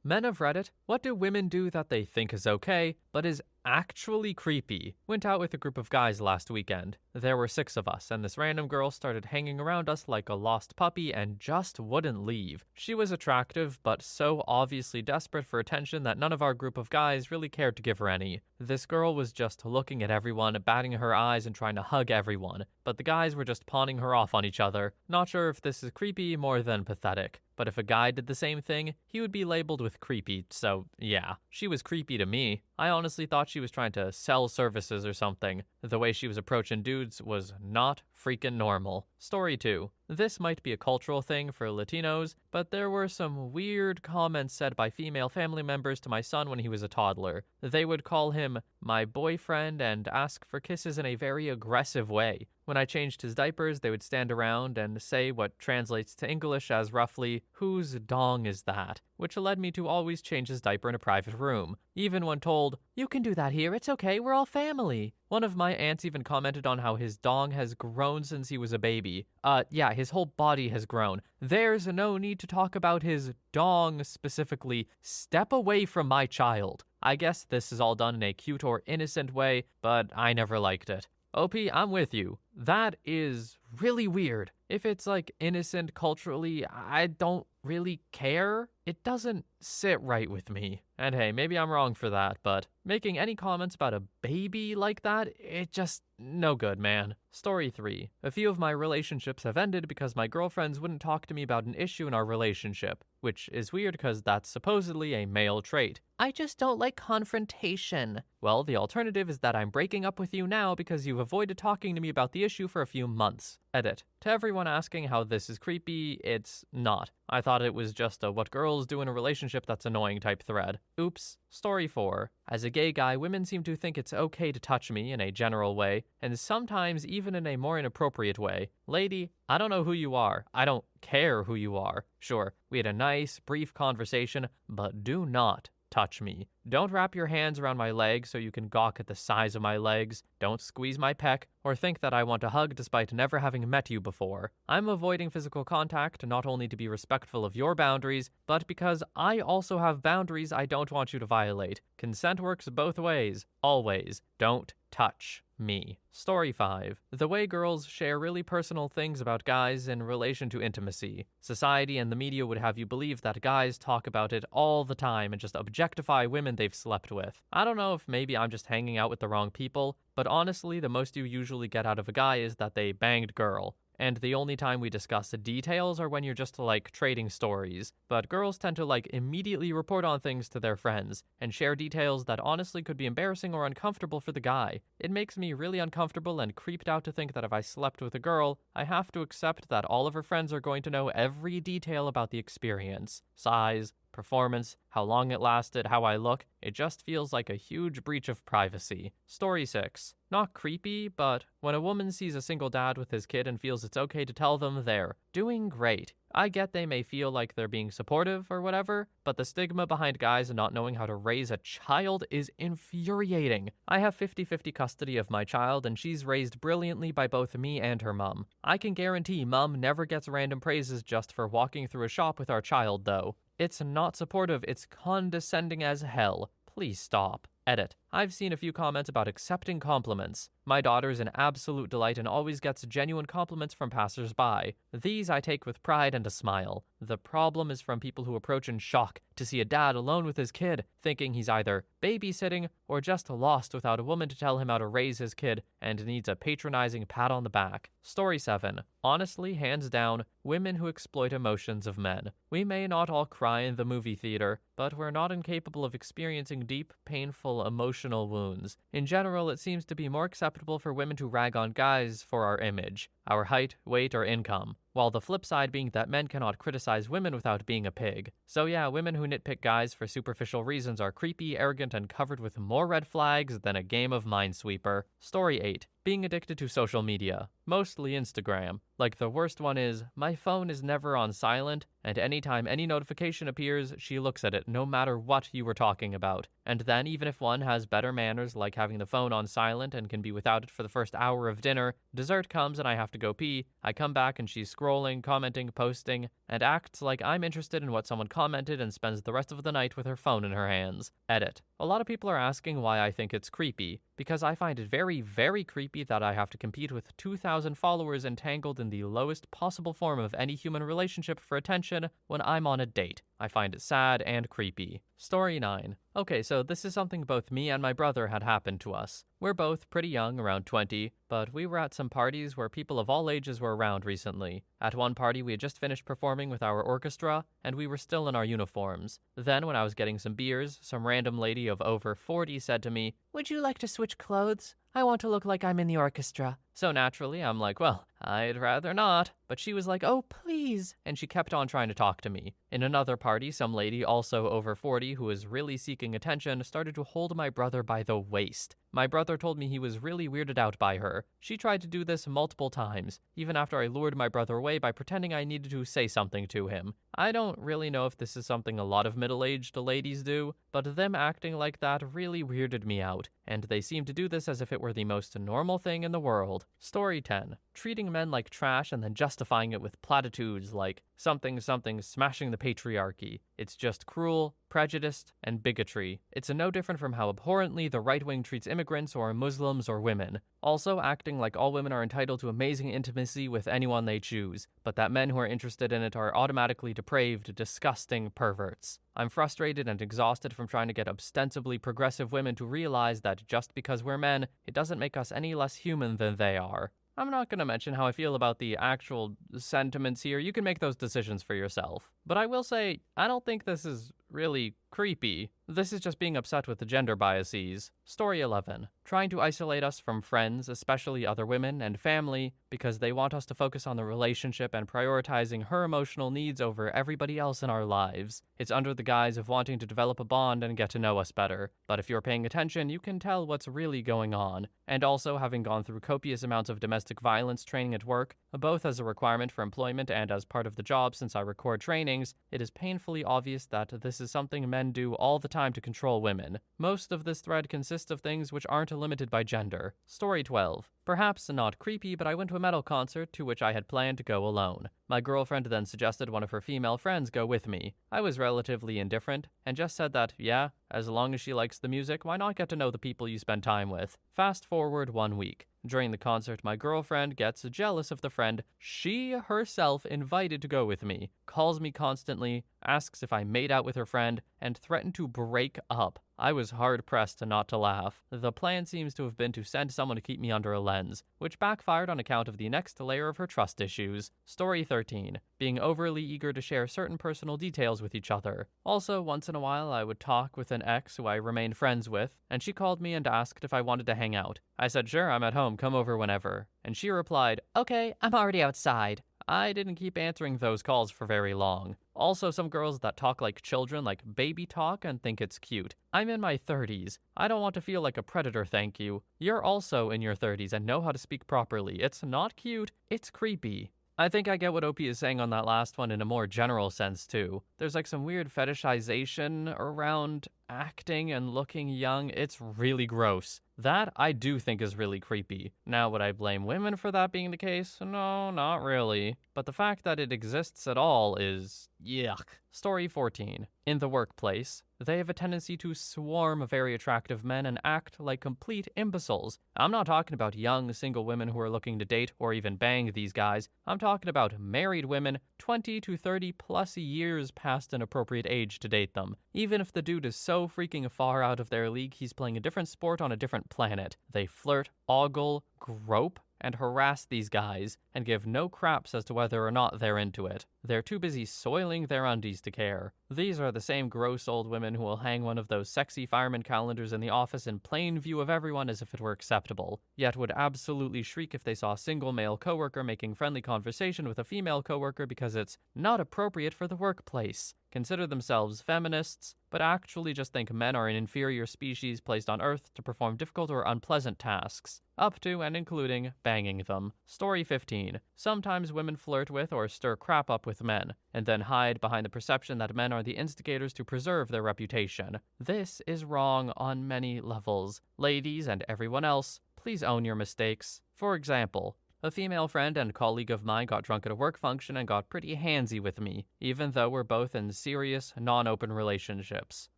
Men of Reddit, what do women do that they think is okay, but is actually creepy? Went out with a group of guys last weekend. There were 6 of us, and this random girl started hanging around us like a lost puppy and just wouldn't leave. She was attractive, but so obviously desperate for attention that none of our group of guys really cared to give her any. This girl was just looking at everyone, batting her eyes and trying to hug everyone, but the guys were just pawning her off on each other. Not sure if this is creepy more than pathetic. But if a guy did the same thing, he would be labeled with creepy, so yeah, she was creepy to me. I honestly thought she was trying to sell services or something. The way she was approaching dudes was not freaking normal. Story 2. This might be a cultural thing for Latinos, but there were some weird comments said by female family members to my son when he was a toddler. They would call him my boyfriend and ask for kisses in a very aggressive way. When I changed his diapers, they would stand around and say what translates to English as roughly, "Whose dong is that?" which led me to always change his diaper in a private room. Even when told, "You can do that here, it's okay, we're all family." One of my aunts even commented on how his dong has grown since he was a baby. Yeah, his whole body has grown. There's no need to talk about his dong specifically. Step away from my child. I guess this is all done in a cute or innocent way, but I never liked it. OP, I'm with you. That is really weird. If it's like innocent culturally, I don't really care. It doesn't sit right with me. And hey, maybe I'm wrong for that, but making any comments about a baby like that, it just no good, man. Story 3. A few of my relationships have ended because my girlfriends wouldn't talk to me about an issue in our relationship, which is weird because that's supposedly a male trait. I just don't like confrontation. Well, the alternative is that I'm breaking up with you now because you've avoided talking to me about the issue for a few months. Edit. To everyone asking how this is creepy, it's not. I thought it was just a what girls do in a relationship that's annoying type thread. Oops. Story 4. As a gay guy, women seem to think it's okay to touch me in a general way, and sometimes even in a more inappropriate way. Lady, I don't know who you are. I don't care who you are. Sure, we had a nice, brief conversation, but do not touch me. Don't wrap your hands around my legs so you can gawk at the size of my legs. Don't squeeze my pec or think that I want a hug despite never having met you before. I'm avoiding physical contact not only to be respectful of your boundaries, but because I also have boundaries I don't want you to violate. Consent works both ways. Always. Don't touch me. Story 5. The way girls share really personal things about guys in relation to intimacy. Society and the media would have you believe that guys talk about it all the time and just objectify women they've slept with. I don't know if maybe I'm just hanging out with the wrong people, but honestly, the most you usually get out of a guy is that they banged girl. And the only time we discuss the details are when you're just like trading stories. But girls tend to like immediately report on things to their friends and share details that honestly could be embarrassing or uncomfortable for the guy. It makes me really uncomfortable and creeped out to think that if I slept with a girl, I have to accept that all of her friends are going to know every detail about the experience. Size, performance, how long it lasted, how I look. It just feels like a huge breach of privacy. Story 6. Not creepy, but when a woman sees a single dad with his kid and feels it's okay to tell them they're doing great. I get they may feel like they're being supportive or whatever, but the stigma behind guys not knowing how to raise a child is infuriating. I have 50-50 custody of my child, and she's raised brilliantly by both me and her mom. I can guarantee mom never gets random praises just for walking through a shop with our child, though. It's not supportive, it's condescending as hell. Please stop. Edit. I've seen a few comments about accepting compliments. My daughter's an absolute delight and always gets genuine compliments from passers-by. These I take with pride and a smile. The problem is from people who approach in shock to see a dad alone with his kid, thinking he's either babysitting or just lost without a woman to tell him how to raise his kid and needs a patronizing pat on the back. Story 7. Honestly, hands down, women who exploit emotions of men. We may not all cry in the movie theater, but we're not incapable of experiencing deep, painful, emotional wounds. In general, it seems to be more acceptable for women to rag on guys for our image, our height, weight, or income, while the flip side being that men cannot criticize women without being a pig. So yeah, women who nitpick guys for superficial reasons are creepy, arrogant, and covered with more red flags than a game of Minesweeper. Story 8. Being addicted to social media. Mostly Instagram. Like the worst one is, my phone is never on silent, and anytime any notification appears, she looks at it no matter what you were talking about. And then even if one has better manners like having the phone on silent and can be without it for the first hour of dinner, dessert comes and I have to go pee. I come back and she's scrolling, commenting, posting, and acts like I'm interested in what someone commented and spends the rest of the night with her phone in her hands. Edit. A lot of people are asking why I think it's creepy, because I find it very, very creepy that I have to compete with 2,000 followers entangled in the lowest possible form of any human relationship for attention when I'm on a date. I find it sad and creepy. Story 9. Okay, so this is something both me and my brother had happened to us. We're both pretty young, around 20, but we were at some parties where people of all ages were around recently. At one party, we had just finished performing with our orchestra, and we were still in our uniforms. Then, when I was getting some beers, some random lady of over 40 said to me, "Would you like to switch clothes? I want to look like I'm in the orchestra." So naturally, I'm like, well, I'd rather not. But she was like, "Oh, please." And she kept on trying to talk to me. In another party, some lady, also over 40, who was really seeking attention, started to hold my brother by the waist. My brother told me he was really weirded out by her. She tried to do this multiple times, even after I lured my brother away by pretending I needed to say something to him. I don't really know if this is something a lot of middle-aged ladies do, but them acting like that really weirded me out, and they seemed to do this as if it were the most normal thing in the world. Story 10. Treating men like trash and then justifying it with platitudes like something smashing the patriarchy. It's just cruel, prejudiced, and bigotry. It's no different from how abhorrently the right wing treats immigrants or Muslims or women. Also acting like all women are entitled to amazing intimacy with anyone they choose, but that men who are interested in it are automatically depraved, disgusting perverts. I'm frustrated and exhausted from trying to get ostensibly progressive women to realize that just because we're men, it doesn't make us any less human than they are. I'm not going to mention how I feel about the actual sentiments here. You can make those decisions for yourself. But I will say, I don't think this is really creepy. This is just being upset with the gender biases. Story 11. Trying to isolate us from friends, especially other women, and family, because they want us to focus on the relationship and prioritizing her emotional needs over everybody else in our lives. It's under the guise of wanting to develop a bond and get to know us better. But if you're paying attention, you can tell what's really going on. And also, having gone through copious amounts of domestic violence training at work, both as a requirement for employment and as part of the job since I record trainings, it is painfully obvious that this is something men do all the time to control women. Most of this thread consists of things which aren't limited by gender. Story 12. Perhaps not creepy, but I went to a metal concert to which I had planned to go alone. My girlfriend then suggested one of her female friends go with me. I was relatively indifferent, and just said that, yeah, as long as she likes the music, why not get to know the people you spend time with? Fast forward 1 week. During the concert, my girlfriend gets jealous of the friend she herself invited to go with me, calls me constantly, asks if I made out with her friend, and threatened to break up. I was hard-pressed not to laugh. The plan seems to have been to send someone to keep me under a lens, which backfired on account of the next layer of her trust issues. Story 13. Being overly eager to share certain personal details with each other. Also, once in a while, I would talk with an ex who I remained friends with, and she called me and asked if I wanted to hang out. I said, "Sure, I'm at home, come over whenever." And she replied, "Okay, I'm already outside." I didn't keep answering those calls for very long. Also, some girls that talk like children, like baby talk, and think it's cute. I'm in my 30s. I don't want to feel like a predator, thank you. You're also in your 30s and know how to speak properly. It's not cute, it's creepy. I think I get what Opie is saying on that last one in a more general sense, too. There's like some weird fetishization around acting and looking young. It's really gross. That I do think is really creepy. Now, would I blame women for that being the case? No, not really. But the fact that it exists at all is yuck. Story 14. In the workplace, they have a tendency to swarm very attractive men and act like complete imbeciles. I'm not talking about young, single women who are looking to date or even bang these guys. I'm talking about married women 20 to 30 plus years past an appropriate age to date them. Even if the dude is so freaking far out of their league, he's playing a different sport on a different planet. They flirt, ogle, grope, and harass these guys, and give no craps as to whether or not they're into it. They're too busy soiling their undies to care. These are the same gross old women who will hang one of those sexy fireman calendars in the office in plain view of everyone as if it were acceptable, yet would absolutely shriek if they saw a single male coworker making friendly conversation with a female coworker because it's not appropriate for the workplace. Consider themselves feminists, but actually just think men are an inferior species placed on Earth to perform difficult or unpleasant tasks, up to and including banging them. Story 15. Sometimes women flirt with or stir crap up with men, and then hide behind the perception that men are the instigators to preserve their reputation. This is wrong on many levels. Ladies and everyone else, please own your mistakes. For example, A female friend and colleague of mine got drunk at a work function and got pretty handsy with me, even though we're both in serious, non-open relationships.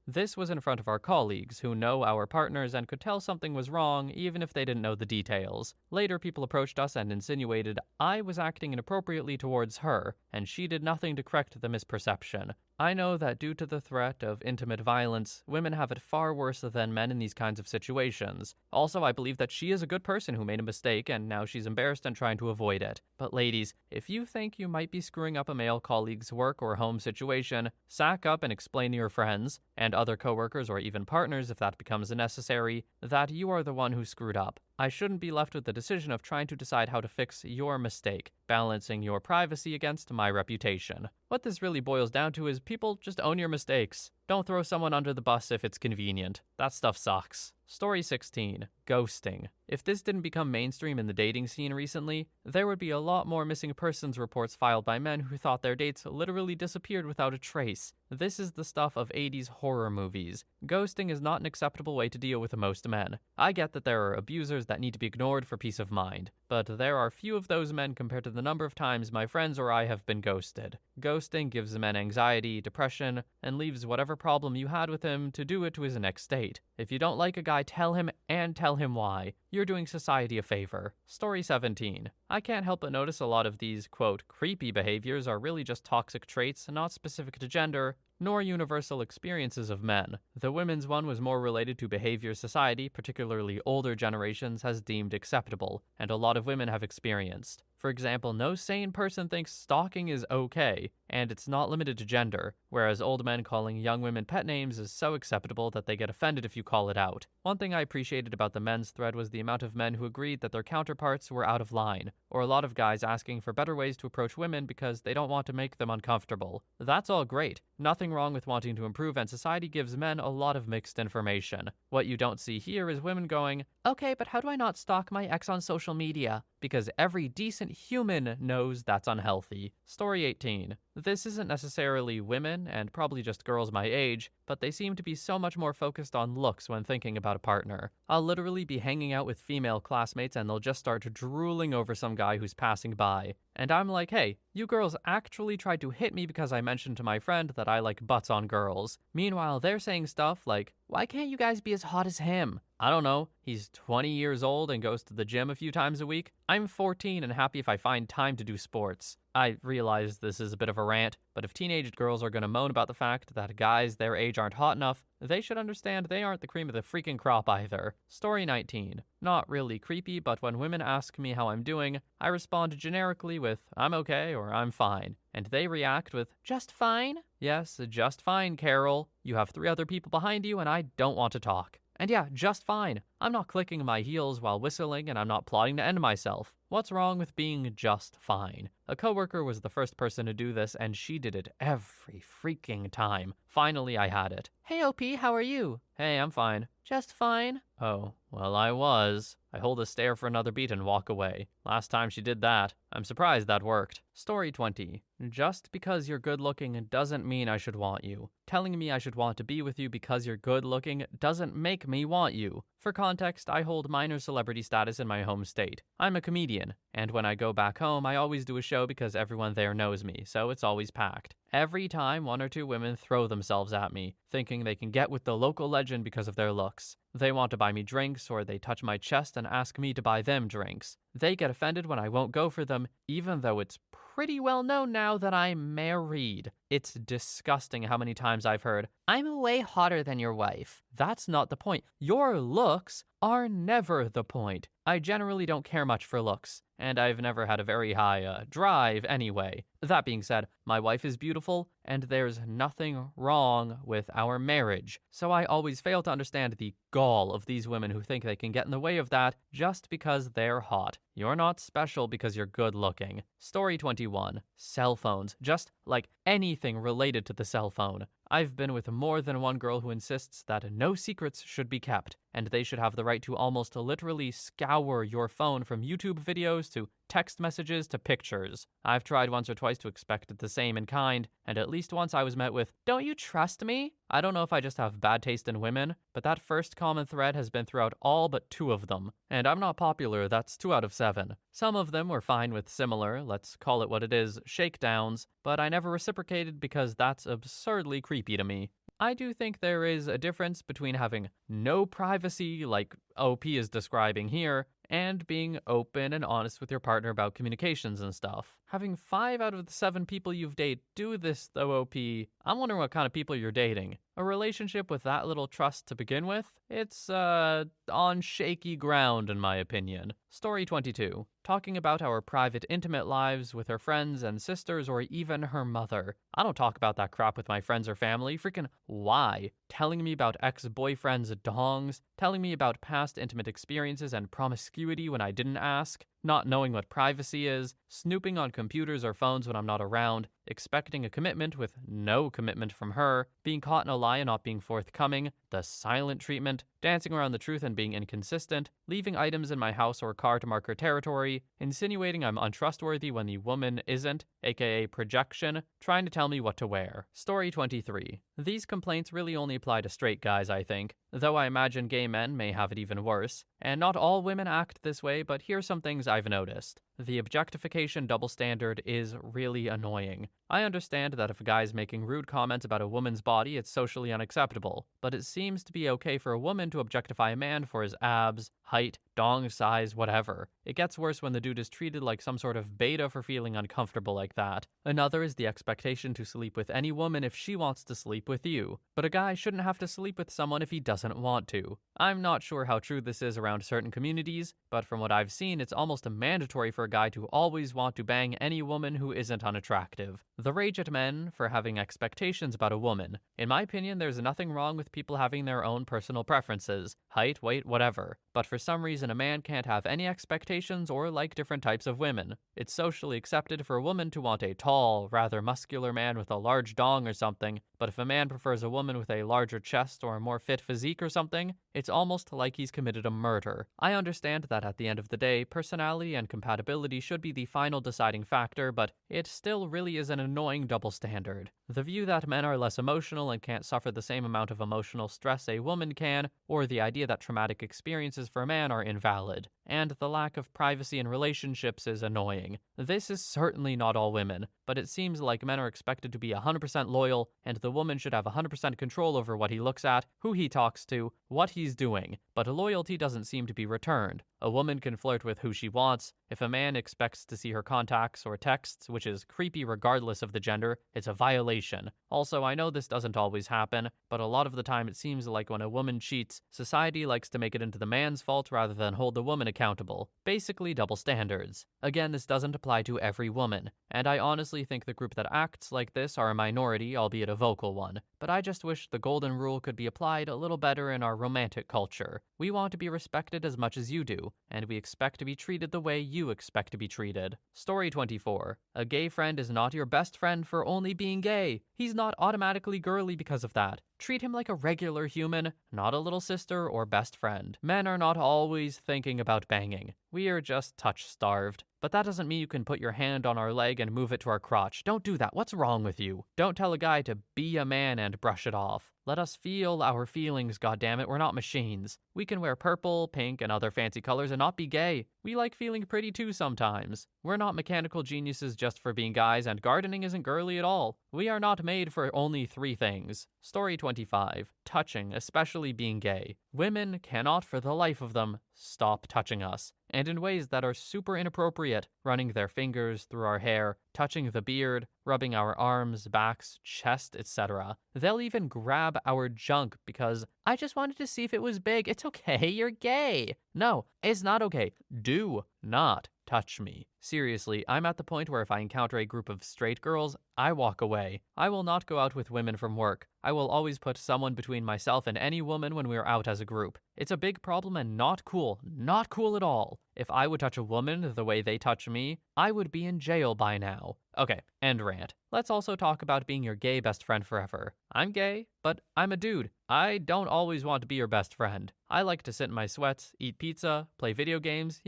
This was in front of our colleagues, who know our partners and could tell something was wrong even if they didn't know the details. Later, people approached us and insinuated I was acting inappropriately towards her, and she did nothing to correct the misperception. I know that due to the threat of intimate violence, women have it far worse than men in these kinds of situations. Also, I believe that she is a good person who made a mistake and now she's embarrassed and trying to avoid it. But ladies, if you think you might be screwing up a male colleague's work or home situation, sack up and explain to your friends, and other coworkers or even partners if that becomes necessary, that you are the one who screwed up. I shouldn't be left with the decision of trying to decide how to fix your mistake, balancing your privacy against my reputation. What this really boils down to is people just own your mistakes. Don't throw someone under the bus if it's convenient. That stuff sucks. Story 16. Ghosting. If this didn't become mainstream in the dating scene recently, there would be a lot more missing persons reports filed by men who thought their dates literally disappeared without a trace. This is the stuff of 80s horror movies. Ghosting is not an acceptable way to deal with most men. I get that there are abusers that need to be ignored for peace of mind, but there are few of those men compared to the number of times my friends or I have been ghosted. Ghosting gives men anxiety, depression, and leaves whatever problem you had with him to do it to his next state. If you don't like a guy, tell him and tell him why. You're doing society a favor. Story 17. I can't help but notice a lot of these, quote, creepy behaviors are really just toxic traits, not specific to gender, nor universal experiences of men. The women's one was more related to behavior society, particularly older generations, has deemed acceptable, and a lot of women have experienced. For example, no sane person thinks stalking is okay, and it's not limited to gender, whereas old men calling young women pet names is so acceptable that they get offended if you call it out. One thing I appreciated about the men's thread was the amount of men who agreed that their counterparts were out of line, or a lot of guys asking for better ways to approach women because they don't want to make them uncomfortable. That's all great. Nothing wrong with wanting to improve, and society gives men a lot of mixed information. What you don't see here is women going, okay, but how do I not stalk my ex on social media? Because every decent human knows that's unhealthy. Story 18. This isn't necessarily women, and probably just girls my age, but they seem to be so much more focused on looks when thinking about a partner. I'll literally be hanging out with female classmates and they'll just start drooling over some guy who's passing by. And I'm like, hey, you girls actually tried to hit me because I mentioned to my friend that I like butts on girls. Meanwhile, they're saying stuff like, why can't you guys be as hot as him? I don't know, he's 20 years old and goes to the gym a few times a week. I'm 14 and happy if I find time to do sports. I realize this is a bit of a rant, but if teenage girls are going to moan about the fact that guys their age aren't hot enough, they should understand they aren't the cream of the freaking crop either. Story 19. Not really creepy, but when women ask me how I'm doing, I respond generically with, I'm okay or I'm fine. And they react with, just fine? Yes, just fine, Carol. You have 3 other people behind you and I don't want to talk. And yeah, just fine. I'm not clicking my heels while whistling and I'm not plotting to end myself. What's wrong with being just fine? A coworker was the first person to do this and she did it every freaking time. Finally, I had it. Hey OP, how are you? Hey, I'm fine. Just fine? Oh, well I was. I hold a stare for another beat and walk away. Last time she did that. I'm surprised that worked. Story 20. Just because you're good looking doesn't mean I should want you. Telling me I should want to be with you because you're good looking doesn't make me want you. For context, I hold minor celebrity status in my home state. I'm a comedian, and when I go back home, I always do a show because everyone there knows me, so it's always packed. Every time 1 or 2 women throw themselves at me, thinking they can get with the local legend because of their looks. They want to buy me drinks, or they touch my chest and ask me to buy them drinks. They get offended when I won't go for them, even though it's pretty well known now that I'm married. It's disgusting how many times I've heard, I'm way hotter than your wife. That's not the point. Your looks are never the point. I generally don't care much for looks, and I've never had a very high drive anyway. That being said, my wife is beautiful, and there's nothing wrong with our marriage. So I always fail to understand the gall of these women who think they can get in the way of that just because they're hot. You're not special because you're good looking. Story 21. Cell phones. Just like anything related to the cell phone. I've been with more than one girl who insists that no secrets should be kept, and they should have the right to almost literally scour your phone from YouTube videos to text messages to pictures. I've tried once or twice to expect the same in kind, and at least once I was met with, "Don't you trust me?" I don't know if I just have bad taste in women, but that first common thread has been throughout all but 2 of them. And I'm not popular, that's 2 out of 7. Some of them were fine with similar, let's call it what it is, shakedowns, but I never reciprocated because that's absurdly creepy to me. I do think there is a difference between having no privacy, like OP is describing here, and being open and honest with your partner about communications and stuff. Having 5 out of the 7 people you've dated do this, though, OP, I'm wondering what kind of people you're dating. A relationship with that little trust to begin with? It's, on shaky ground, in my opinion. Story 22. Talking about our private, intimate lives with her friends and sisters or even her mother. I don't talk about that crap with my friends or family. Freaking why? Telling me about ex-boyfriends' dongs, telling me about past intimate experiences and promiscuity when I didn't ask, not knowing what privacy is, snooping on computers or phones when I'm not around, expecting a commitment with no commitment from her, being caught in a lie and not being forthcoming, the silent treatment, dancing around the truth and being inconsistent, leaving items in my house or car to mark her territory, insinuating I'm untrustworthy when the woman isn't, aka projection, trying to tell me what to wear. Story 23. These complaints really only apply to straight guys, I think, though I imagine gay men may have it even worse. And not all women act this way, but here's some things I've noticed. The objectification double standard is really annoying. I understand that if a guy is making rude comments about a woman's body, it's socially unacceptable, but it seems to be okay for a woman to objectify a man for his abs, height, dong size, whatever. It gets worse when the dude is treated like some sort of beta for feeling uncomfortable like that. Another is the expectation to sleep with any woman if she wants to sleep with you, but a guy shouldn't have to sleep with someone if he doesn't want to. I'm not sure how true this is around certain communities, but from what I've seen, it's almost mandatory for a guy to always want to bang any woman who isn't unattractive. The rage at men for having expectations about a woman. In my opinion, there's nothing wrong with people having their own personal preferences, height, weight, whatever, but for some reason a man can't have any expectations or like different types of women. It's socially accepted for a woman to want a tall, rather muscular man with a large dong or something, but if a man prefers a woman with a larger chest or a more fit physique or something, it's almost like he's committed a murder. I understand that at the end of the day, personality and compatibility should be the final deciding factor, but it still really is an annoying double standard. The view that men are less emotional and can't suffer the same amount of emotional stress a woman can, or the idea that traumatic experiences for a man are invalid, and the lack of privacy in relationships is annoying. This is certainly not all women, but it seems like men are expected to be 100% loyal, and the woman should have 100% control over what he looks at, who he talks to, what he's doing, but loyalty doesn't seem to be returned. A woman can flirt with who she wants. If a man expects to see her contacts or texts, which is creepy regardless of the gender, it's a violation. Also, I know this doesn't always happen, but a lot of the time it seems like when a woman cheats, society likes to make it into the man's fault rather than hold the woman accountable. Basically, double standards. Again, this doesn't apply to every woman, and I honestly think the group that acts like this are a minority, albeit a vocal one. But I just wish the golden rule could be applied a little better in our romantic culture. We want to be respected as much as you do, and we expect to be treated the way you expect to be treated. Story 24. A gay friend is not your best friend for only being gay. He's not automatically girly because of that. Treat him like a regular human, not a little sister or best friend. Men are not always thinking about banging. We are just touch-starved. But that doesn't mean you can put your hand on our leg and move it to our crotch. Don't do that. What's wrong with you? Don't tell a guy to be a man and brush it off. Let us feel our feelings, goddammit. We're not machines. We can wear purple, pink, and other fancy colors and not be gay. We like feeling pretty too sometimes. We're not mechanical geniuses just for being guys, and gardening isn't girly at all. We are not made for only 3 things. Story 25. Touching, especially being gay. Women cannot for the life of them stop touching us, and in ways that are super inappropriate, running their fingers through our hair, touching the beard, rubbing our arms, backs, chest, etc. They'll even grab our junk because, I just wanted to see if it was big. It's okay, you're gay. No, it's not okay. Do not touch me. Seriously, I'm at the point where if I encounter a group of straight girls, I walk away. I will not go out with women from work. I will always put someone between myself and any woman when we are out as a group. It's a big problem and not cool. Not cool at all. If I would touch a woman the way they touch me, I would be in jail by now. Okay, end rant. Let's also talk about being your gay best friend forever. I'm gay, but I'm a dude. I don't always want to be your best friend. I like to sit in my sweats, eat pizza, play video games,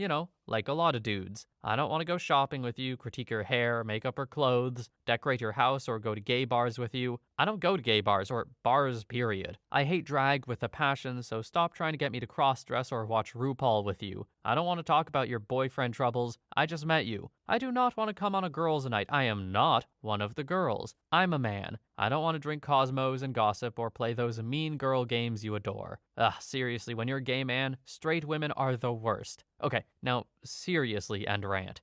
like a lot of dudes. I don't want to go shopping with you, critique your hair, makeup, or clothes, decorate your house, or go to gay bars with you. I don't go to gay bars, or bars, period. I hate drag with a passion, so stop trying to get me to cross-dress or watch RuPaul with you. I don't want to talk about your boyfriend troubles. I just met you. I do not want to come on a girls' night. I am not one of the girls. I'm a man. I don't want to drink Cosmos and gossip or play those mean girl games you adore. Ugh, seriously, when you're a gay man, straight women are the worst. Okay, now seriously, end rant.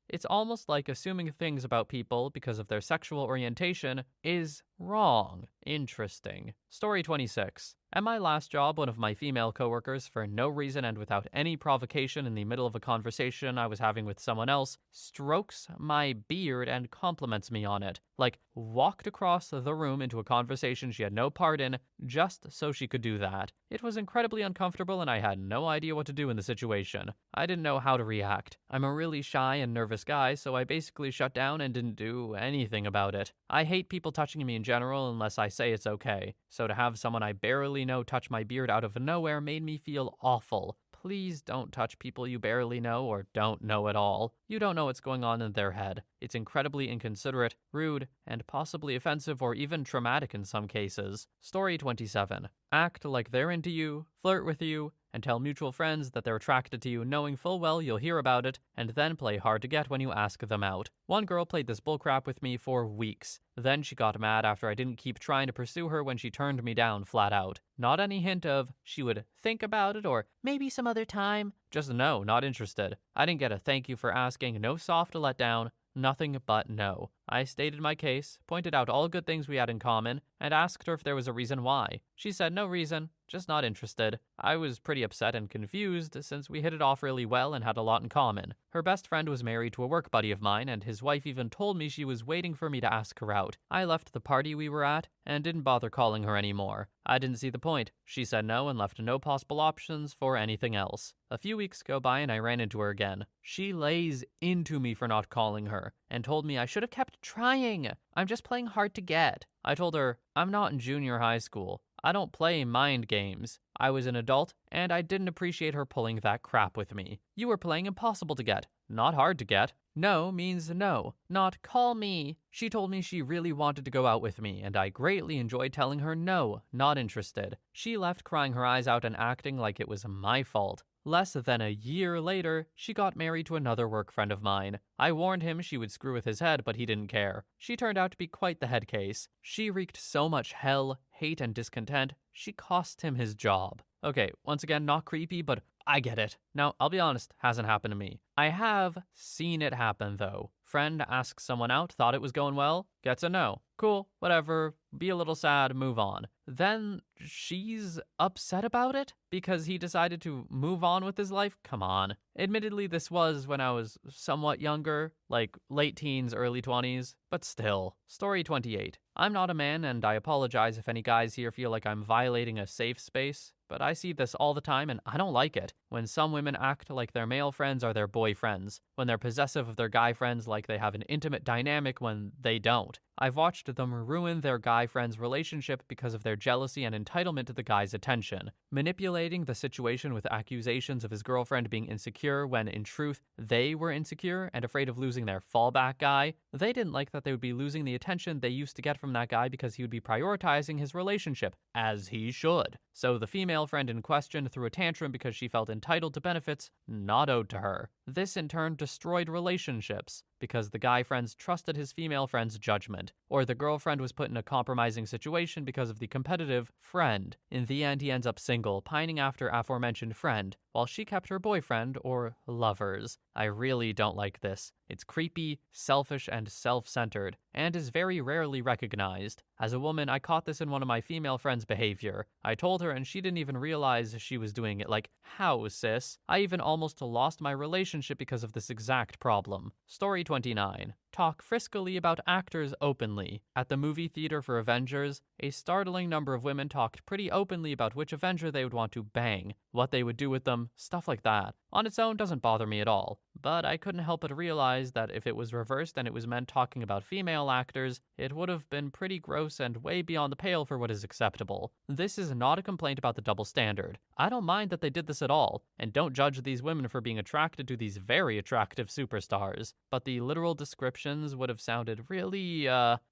It's almost like assuming things about people because of their sexual orientation is wrong. Interesting. Story 26. At my last job, one of my female coworkers, for no reason and without any provocation in the middle of a conversation I was having with someone else, strokes my beard and compliments me on it. Like, walked across the room into a conversation she had no part in, just so she could do that. It was incredibly uncomfortable and I had no idea what to do in the situation. I didn't know how to react. I'm a really shy and nervous guy, so I basically shut down and didn't do anything about it. I hate people touching me in general unless I say it's okay, so to have someone I barely know touch my beard out of nowhere made me feel awful. Please don't touch people you barely know or don't know at all. You don't know what's going on in their head. It's incredibly inconsiderate, rude, and possibly offensive or even traumatic in some cases. Story 27. Act like they're into you, flirt with you, and tell mutual friends that they're attracted to you knowing full well you'll hear about it, and then play hard to get when you ask them out. One girl played this bullcrap with me for weeks. Then she got mad after I didn't keep trying to pursue her when she turned me down flat out. Not any hint of, she would think about it or maybe some other time. Just no, not interested. I didn't get a thank you for asking, no soft letdown. Nothing but no. I stated my case, pointed out all good things we had in common, and asked her if there was a reason why. She said no reason, just not interested. I was pretty upset and confused since we hit it off really well and had a lot in common. Her best friend was married to a work buddy of mine, and his wife even told me she was waiting for me to ask her out. I left the party we were at and didn't bother calling her anymore. I didn't see the point. She said no and left no possible options for anything else. A few weeks go by and I ran into her again. She lays into me for not calling her and told me I should have kept trying. I'm just playing hard to get. I told her, I'm not in junior high school. I don't play mind games. I was an adult, and I didn't appreciate her pulling that crap with me. You were playing impossible to get, not hard to get. No means no, not call me. She told me she really wanted to go out with me, and I greatly enjoyed telling her no, not interested. She left crying her eyes out and acting like it was my fault. Less than a year later, she got married to another work friend of mine. I warned him she would screw with his head, but he didn't care. She turned out to be quite the head case. She wreaked so much hell, hate, and discontent, she cost him his job. Okay, once again, not creepy, but I get it. Now, I'll be honest, hasn't happened to me. I have seen it happen, though. Friend asks someone out, thought it was going well, gets a no. Cool, whatever, be a little sad, move on. Then she's upset about it because he decided to move on with his life? Come on. Admittedly, this was when I was somewhat younger, like late teens, early 20s, but still. Story 28. I'm not a man, and I apologize if any guys here feel like I'm violating a safe space, but I see this all the time and I don't like it. When some women act like their male friends are their boyfriends, when they're possessive of their guy friends like they have an intimate dynamic when they don't. I've watched them ruin their guy friend's relationship because of their jealousy and entitlement to the guy's attention, manipulating the situation with accusations of his girlfriend being insecure when, in truth, they were insecure and afraid of losing their fallback guy. They didn't like that they would be losing the attention they used to get from that guy because he would be prioritizing his relationship, as he should. So the female friend in question threw a tantrum because she felt entitled to benefits not owed to her. This in turn destroyed relationships because the guy friends trusted his female friend's judgment, or the girlfriend was put in a compromising situation because of the competitive friend. In the end, he ends up single, pining after aforementioned friend, while she kept her boyfriend or lovers. I really don't like this. It's creepy, selfish, and self-centered, and is very rarely recognized. As a woman, I caught this in one of my female friends' behavior. I told her and she didn't even realize she was doing it. Like, how, sis? I even almost lost my relationship because of this exact problem. Story 29. Talk friskily about actors openly. At the movie theater for Avengers, a startling number of women talked pretty openly about which Avenger they would want to bang, what they would do with them, stuff like that. On its own doesn't bother me at all, but I couldn't help but realize that if it was reversed and it was men talking about female actors, it would have been pretty gross and way beyond the pale for what is acceptable. This is not a complaint about the double standard. I don't mind that they did this at all, and don't judge these women for being attracted to these very attractive superstars, but the literal descriptions would have sounded really,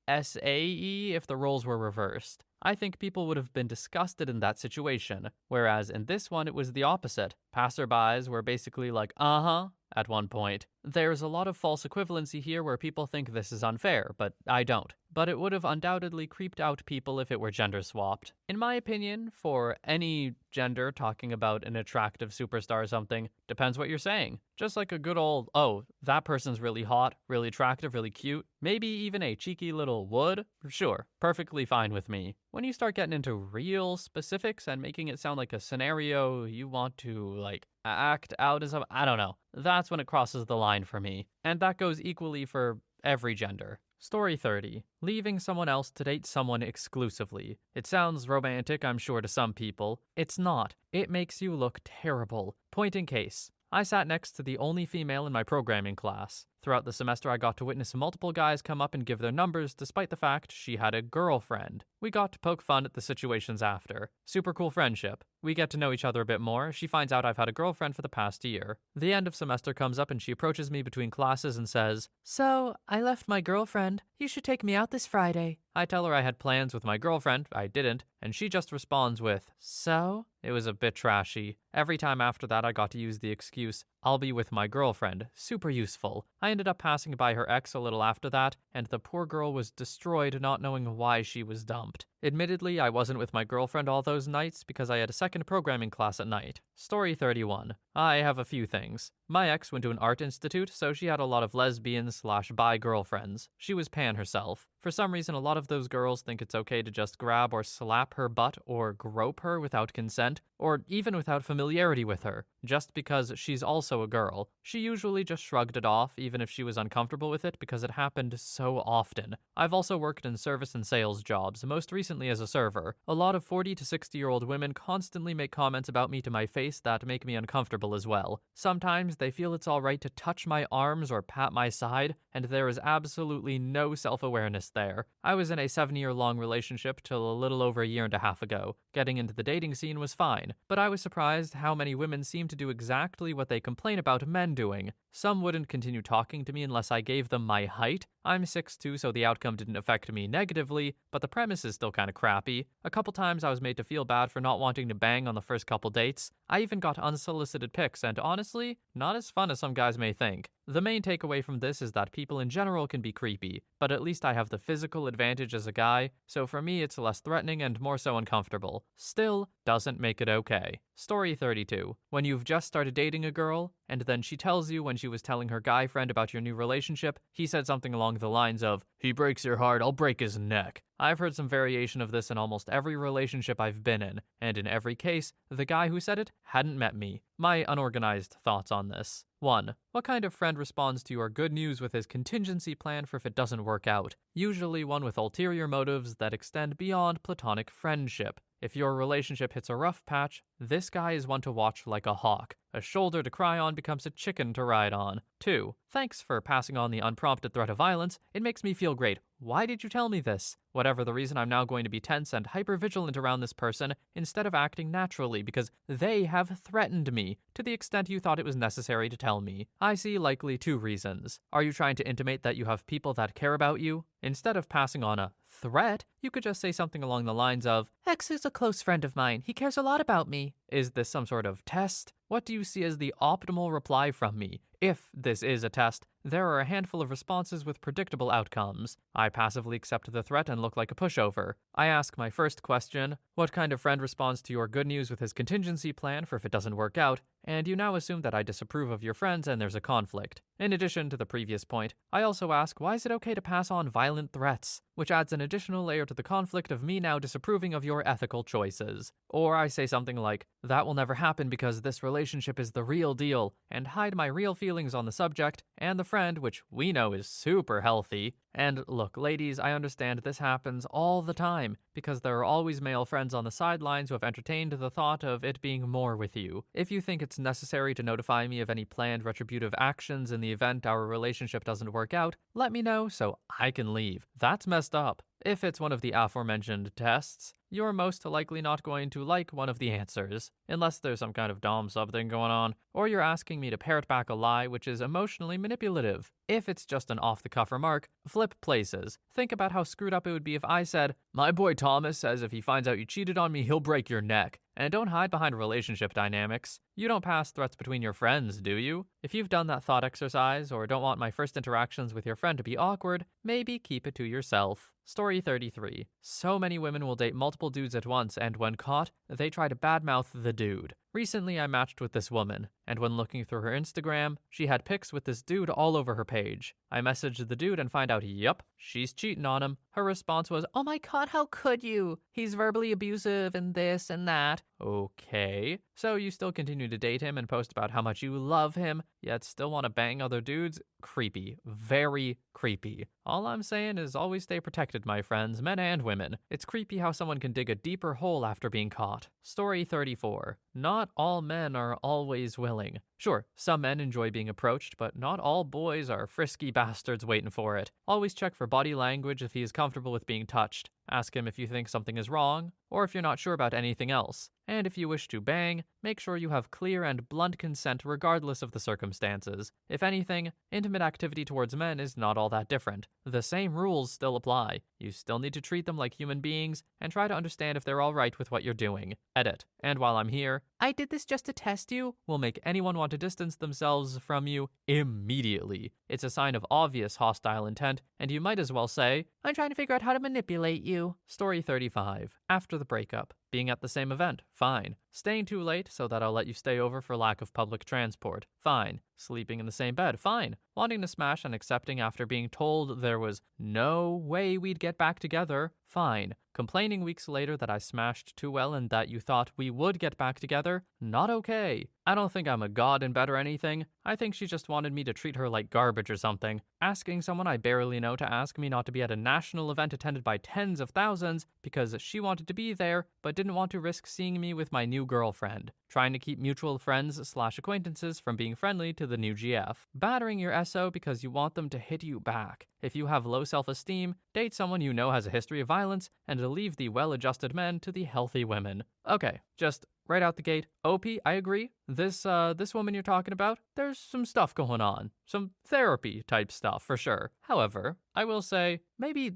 SAE if the roles were reversed. I think people would have been disgusted in that situation, whereas in this one it was the opposite. Passerbys were basically like, uh-huh, at one point. There's a lot of false equivalency here where people think this is unfair, but I don't. But it would have undoubtedly creeped out people if it were gender swapped. In my opinion, for any gender talking about an attractive superstar or something, depends what you're saying. Just like a good old, oh, that person's really hot, really attractive, really cute, maybe even a cheeky little would, sure, perfectly fine with me. When you start getting into real specifics and making it sound like a scenario you want to, like, act out as I don't know, that's when it crosses the line for me. And that goes equally for every gender. Story 30. Leaving someone else to date someone exclusively. It sounds romantic, I'm sure, to some people. It's not. It makes you look terrible. Point in case. I sat next to the only female in my programming class. Throughout the semester, I got to witness multiple guys come up and give their numbers despite the fact she had a girlfriend. We got to poke fun at the situations after. Super cool friendship. We get to know each other a bit more. She finds out I've had a girlfriend for the past year. The end of semester comes up and she approaches me between classes and says, "So, I left my girlfriend. You should take me out this Friday." I tell her I had plans with my girlfriend. I didn't. And she just responds with, "So?" It was a bit trashy. Every time after that, I got to use the excuse, "I'll be with my girlfriend." Super useful. I ended up passing by her ex a little after that, and the poor girl was destroyed not knowing why she was dumped. Admittedly, I wasn't with my girlfriend all those nights because I had a second programming class at night. Story 31. I have a few things. My ex went to an art institute, so she had a lot of lesbian/bi girlfriends. She was pan herself. For some reason, a lot of those girls think it's okay to just grab or slap her butt or grope her without consent, or even without familiarity with her, just because she's also a girl. She usually just shrugged it off, even if she was uncomfortable with it, because it happened so often. I've also worked in service and sales jobs, most recently as a server. A lot of 40 to 60-year-old women constantly make comments about me to my face that make me uncomfortable as well. Sometimes they feel it's alright to touch my arms or pat my side, and there is absolutely no self-awareness there. I was in a 7-year-long relationship till a little over a year and a half ago. Getting into the dating scene was fine, but I was surprised how many women seem to do exactly what they complain about men doing. Some wouldn't continue talking to me unless I gave them my height. I'm 6'2", so the outcome didn't affect me negatively, but the premise is still kinda crappy. A couple times I was made to feel bad for not wanting to bang on the first couple dates. I even got unsolicited pics, and honestly, not as fun as some guys may think. The main takeaway from this is that people in general can be creepy, but at least I have the physical advantage as a guy, so for me it's less threatening and more so uncomfortable. Still, doesn't make it okay. Story 32. When you've just started dating a girl, and then she tells you when she was telling her guy friend about your new relationship, he said something along the lines of, "He breaks your heart, I'll break his neck." I've heard some variation of this in almost every relationship I've been in, and in every case, the guy who said it hadn't met me. My unorganized thoughts on this. 1. What kind of friend responds to your good news with his contingency plan for if it doesn't work out? Usually one with ulterior motives that extend beyond platonic friendship. If your relationship hits a rough patch, this guy is one to watch like a hawk. A shoulder to cry on becomes a chicken to ride on. 2. Thanks for passing on the unprompted threat of violence. It makes me feel great. Why did you tell me this? Whatever the reason, I'm now going to be tense and hypervigilant around this person instead of acting naturally because they have threatened me to the extent you thought it was necessary to tell me. I see likely 2 reasons. Are you trying to intimate that you have people that care about you? Instead of passing on a threat, you could just say something along the lines of, "X is a close friend of mine. He cares a lot about me." Is this some sort of test? What do you see as the optimal reply from me? If this is a test, there are a handful of responses with predictable outcomes. I passively accept the threat and look like a pushover. I ask my first question, what kind of friend responds to your good news with his contingency plan for if it doesn't work out? and you now assume that I disapprove of your friends and there's a conflict. In addition to the previous point, I also ask, why is it okay to pass on violent threats? Which adds an additional layer to the conflict of me now disapproving of your ethical choices. Or I say something like, that will never happen because this relationship is the real deal, and hide my real feelings on the subject, and the friend, which we know is super healthy. And look, ladies, I understand this happens all the time, because there are always male friends on the sidelines who have entertained the thought of it being more with you. If you think it's necessary to notify me of any planned retributive actions in the event our relationship doesn't work out, let me know so I can leave. That's messed up. If it's one of the aforementioned tests, you're most likely not going to like one of the answers, unless there's some kind of dom sub thing going on, or you're asking me to parrot back a lie which is emotionally manipulative. If it's just an off-the-cuff remark, flip places. Think about how screwed up it would be if I said, my boy Thomas says if he finds out you cheated on me, he'll break your neck. And don't hide behind relationship dynamics. You don't pass threats between your friends, do you? If you've done that thought exercise or don't want my first interactions with your friend to be awkward, maybe keep it to yourself. Story 33. So many women will date multiple dudes at once, and when caught, they try to badmouth the dude. Recently, I matched with this woman, and when looking through her Instagram, she had pics with this dude all over her page. I messaged the dude and find out, yup, she's cheating on him. Her response was, oh my god, how could you? He's verbally abusive and this and that. Okay, so you still continue to date him and post about how much you love him, yet still want to bang other dudes? Creepy. Very creepy. All I'm saying is always stay protected, my friends, men and women. It's creepy how someone can dig a deeper hole after being caught. Story 34. Not all men are always willing. Sure, some men enjoy being approached, but not all boys are frisky bastards waiting for it. Always check for body language if he is comfortable with being touched. Ask him if you think something is wrong, or if you're not sure about anything else. And if you wish to bang, make sure you have clear and blunt consent regardless of the circumstances. If anything, intimate activity towards men is not all that different. The same rules still apply. You still need to treat them like human beings and try to understand if they're alright with what you're doing. Edit. And while I'm here, I did this just to test you, will make anyone want to distance themselves from you immediately. It's a sign of obvious hostile intent, and you might as well say, I'm trying to figure out how to manipulate you. Story 35. After the breakup. Being at the same event, fine. Staying too late so that I'll let you stay over for lack of public transport, fine. Sleeping in the same bed, fine. Wanting to smash and accepting after being told there was no way we'd get back together, fine. Complaining weeks later that I smashed too well and that you thought we would get back together, not okay. I don't think I'm a god in bed or anything. I think she just wanted me to treat her like garbage or something. Asking someone I barely know to ask me not to be at a national event attended by tens of thousands because she wanted to be there but didn't want to risk seeing me with my new girlfriend. Trying to keep mutual friends/acquaintances from being friendly to the new GF. Battering your SO because you want them to hit you back. If you have low self-esteem, date someone you know has a history of violence and leave the well-adjusted men to the healthy women. Okay, just right out the gate. OP, I agree. This woman you're talking about, there's some stuff going on. Some therapy type stuff for sure. However, I will say, maybe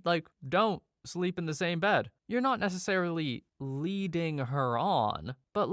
don't sleep in the same bed. You're not necessarily leading her on, but